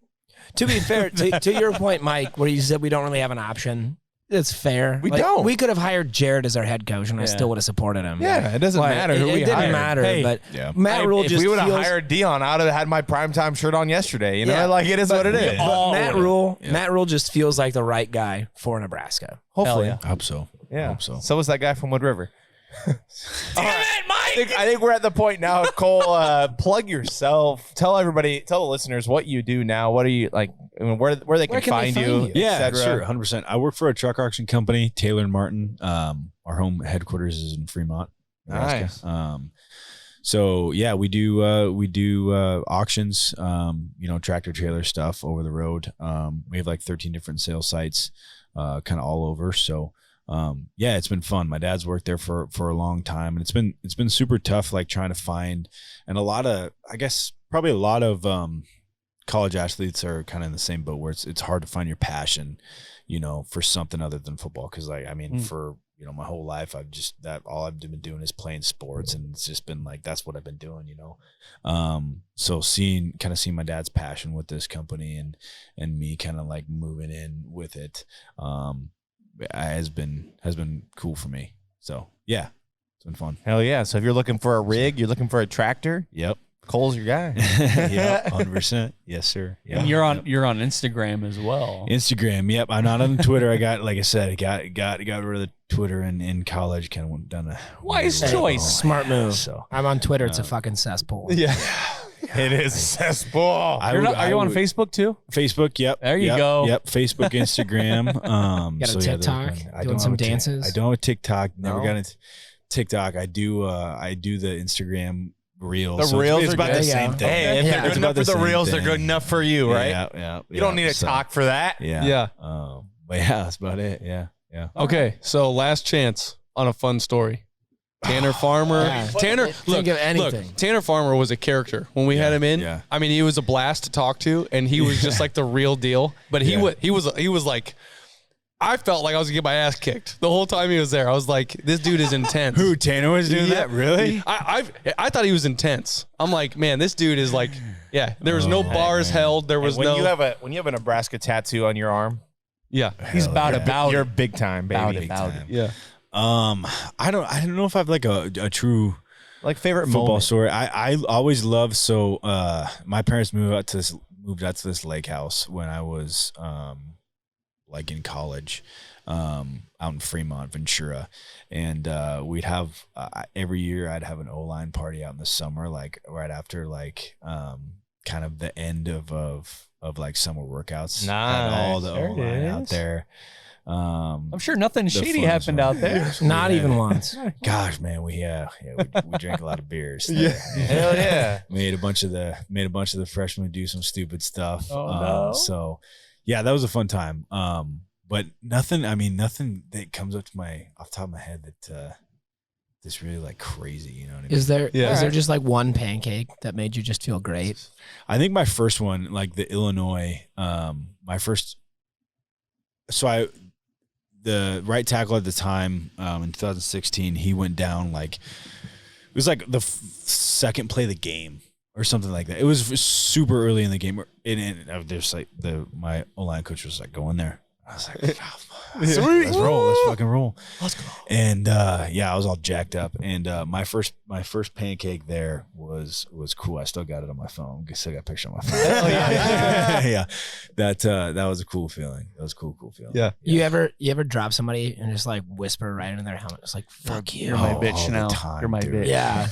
To be fair, to your point, Mike, where you said we don't really have an option, it's fair. We don't. We could have hired Jared as our head coach, and I still would have supported him. Yeah, it doesn't matter who we hired. It didn't matter, but Matt Rule if just we would have feels- hired Dion, I would have had my primetime shirt on yesterday. You know, like, it is what it is. But Matt Rule just feels like the right guy for Nebraska. Hopefully. I hope so. Yeah. Hope so. So was that guy from Wood River. Damn it, Mike! I think we're at the point now, Cole. Plug yourself. Tell everybody, tell the listeners what you do now. What are you like? I mean, where they can find you? Yeah, sure, 100%. I work for a truck auction company, Taylor and Martin. Our home headquarters is in Fremont, Nebraska. Nice. So yeah, we do auctions. Tractor trailer stuff over the road. We have like 13 different sales sites, kind of all over. So. Yeah, it's been fun. My dad's worked there for a long time, and it's been super tough, like trying to find, and probably a lot of college athletes are kind of in the same boat where it's hard to find your passion, for something other than football. Cause for my whole life, all I've been doing is playing sports, and it's just been like, that's what I've been doing, so seeing my dad's passion with this company and me kind of like moving in with it, has been cool for me. So yeah, it's been fun. Hell yeah. So if you're looking for a rig, you're looking for a tractor. Yep. Cole's your guy. Yeah, 100%. Yes, sir. Yeah. And you're on Instagram as well. Instagram. Yep. I'm not on Twitter. I got rid of the Twitter in college. Kind of went down a wise choice. Smart move. So I'm on Twitter. It's a fucking cesspool. Yeah. It is cesspool. Are you on Facebook too? Facebook, yep. There you go. Yep, Facebook, Instagram. Got a TikTok? Doing some dances? I don't have a TikTok. Never got into TikTok. I do the Instagram Reels. The Reels it's are about good. the same thing. Hey, if they're good enough for the Reels, they're thing. good enough for you, right? Yeah. You don't need to talk for that. Yeah. But yeah, that's about it. Yeah. Okay, so last chance on a fun story. Tanner Farmer. Think of anything. Look, Tanner Farmer was a character when we had him in. Yeah. I mean, he was a blast to talk to, and he was just like the real deal. But he was like, I felt like I was gonna get my ass kicked the whole time he was there. I was like, this dude is intense. Who, Tanner was doing that? Really? I thought he was intense. I'm like, man, this dude is like, yeah. There was no bars held. There was when no. you have a Nebraska tattoo on your arm, Yeah, he's about you're big time, baby. about it. Yeah. I don't know if I have like a true Like favorite football moment. story. I always loved. So my parents moved out to this lake house when I was like in college, out in Fremont, Ventura, and we'd have every year I'd have an O-line party out in the summer, like right after like kind of the end of like summer workouts. Had all the O-line out there. I'm sure nothing shady happened out there. Not even once. Gosh, man, we drank a lot of beers. Yeah. Hell yeah. Made a bunch of the freshmen do some stupid stuff. Oh, no. So yeah, that was a fun time. But nothing that comes up to off the top of my head that that's really like crazy, you know what I mean? Is there just like one pancake that made you just feel great? I think my first one, like the Illinois, the right tackle at the time, in 2016, he went down like, it was like the second play of the game or something like that. It was super early in the game, and there's like my O-line coach was like, "Go in there." I was like, "Sweet, let's roll, let's fucking roll, let's go." And I was all jacked up, and my first pancake there was cool. I still got it on my phone. I still got a picture on my phone. Yeah, that was a cool feeling. That was a cool feeling. Yeah. You ever drop somebody and just like whisper right into their helmet, just like "fuck you"? You're my bitch now. You're my bitch. Yeah.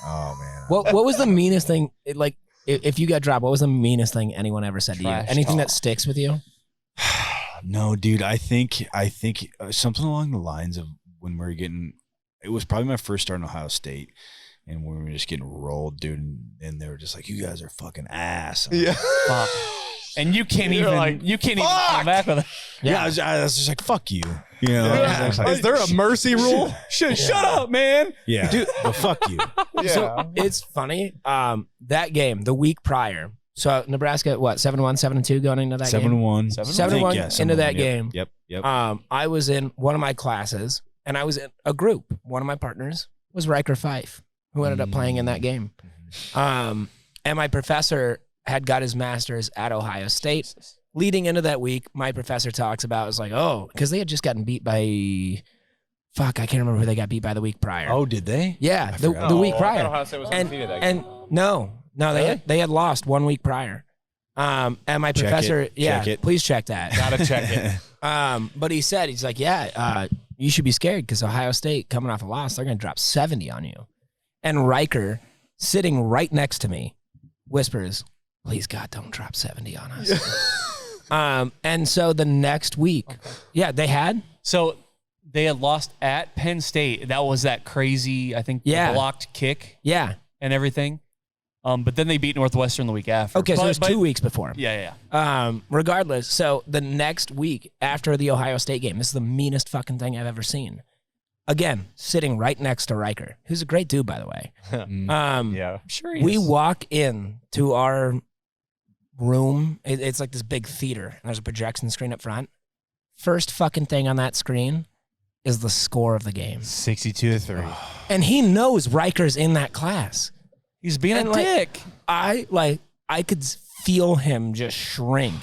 Oh man. What was the meanest thing? Like if you got dropped, what was the meanest thing anyone ever said to you? Anything that sticks with you? No, dude. I think something along the lines of when we were it was probably my first start in Ohio State, and we were just getting rolled, dude. And they were just like, "You guys are fucking ass." Yeah. Fuck. And you can't even come back with it. Yeah, I was just like, "Fuck you." You know. I was like, Is there a mercy rule? Shut up, man. yeah, dude. But fuck you. So it's funny. That game the week prior. So Nebraska, what 7-1, 7-2 going into that game? 7-1. 7-1 into that game. Yep. I was in one of my classes, and I was in a group. One of my partners was Riker Fife, who ended up playing in that game. And my professor had got his master's at Ohio State. Leading into that week, my professor talks about, it was like, because they had just gotten beat by, I can't remember who they got beat by the week prior. Oh, did they? Yeah, the week prior. Ohio State was undefeated that game. No, they had lost 1 week prior. And my professor, check it. Please check that. Gotta check it. But he's like, you should be scared because Ohio State coming off a loss, they're going to drop 70 on you. And Riker, sitting right next to me, whispers, "Please God, don't drop 70 on us." And so the next week, they had. So they had lost at Penn State. That was that crazy, I think, blocked kick. Yeah. And everything. But then they beat Northwestern the week after. Okay, so it was 2 weeks before. Yeah. Regardless, so the next week after the Ohio State game, this is the meanest fucking thing I've ever seen. Again, sitting right next to Riker, who's a great dude, by the way. Yeah, sure he we is. walk in to our room. It's like this big theater. And there's a projection screen up front. First fucking thing on that screen is the score of the game. 62-3. And he knows Riker's in that class. He's being a dick. I could feel him just shrink.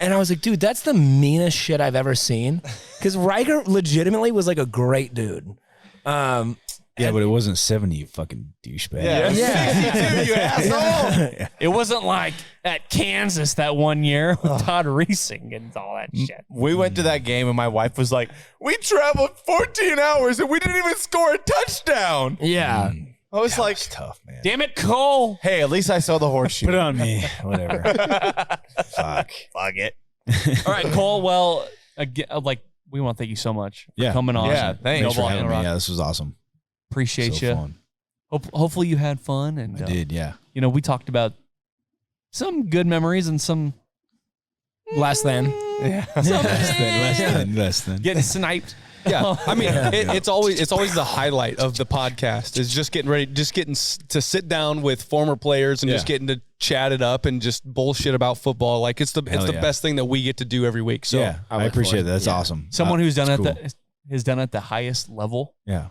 And I was like, dude, that's the meanest shit I've ever seen. Because Riker legitimately was like a great dude. But it wasn't 70, you fucking douchebag. Yeah. you asshole. It wasn't like at Kansas that one year with Todd Reesing and all that shit. We went to that game and my wife was like, "We traveled 14 hours and we didn't even score a touchdown." Yeah. I was like, tough, man. Damn it, Cole. "Hey, at least I saw the horseshoe." Put it on me. Whatever. Fuck it. All right, Cole. Well, again, we want to thank you so much for coming on. Yeah, thanks. No for Block, having No me. Rock. Yeah, this was awesome. Appreciate So you. fun. Hopefully you had fun. And I did, yeah. we talked about some good memories and some Less than. Less than. getting sniped. Yeah, I mean, it's always the highlight of the podcast is just getting to sit down with former players and just getting to chat it up and just bullshit about football. Like it's the best thing that we get to do every week. So yeah, I appreciate that. That's awesome. Someone who's done that's has done it at the highest level. Yeah,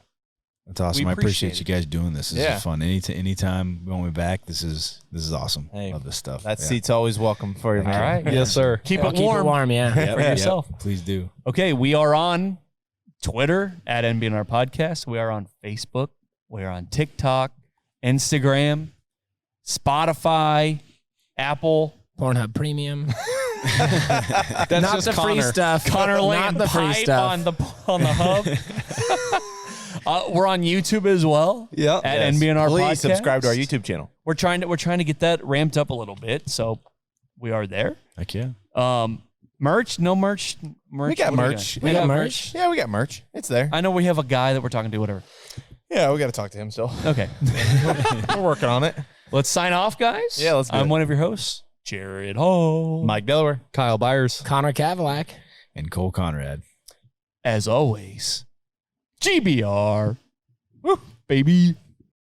that's awesome. We I appreciate appreciate you guys doing this. This is fun. Anytime you want me back, this is awesome. Hey, love this stuff. That seat's always welcome for you. All right. yes, sir. Keep I'll it keep warm. it warm, yeah. For yourself. Please do. Okay, we are on Twitter at NBNR Podcast. We are on Facebook We're on TikTok, Instagram, Spotify, Apple. Pornhub Premium. That's Not just the free Connor. stuff. Connor laying Not the free pipe stuff. on the hub. We're on YouTube as well. Yep. At Yes. NBNR Please Podcast. subscribe to our YouTube channel. We're trying to get that ramped up a little bit, so we are there. Heck yeah. Merch? No merch. Merch. We got What do merch. We got merch. Yeah, we got merch. It's there. I know we have a guy that we're talking to. Whatever. Yeah, we got to talk to him still. Okay. We're working on it. Let's sign off, guys. Yeah, let's do I'm it. one of your hosts, Jared Hall. Mike Delaware. Kyle Byers. Connor Cadillac. And Cole Conrad. As always, GBR. Woo, baby.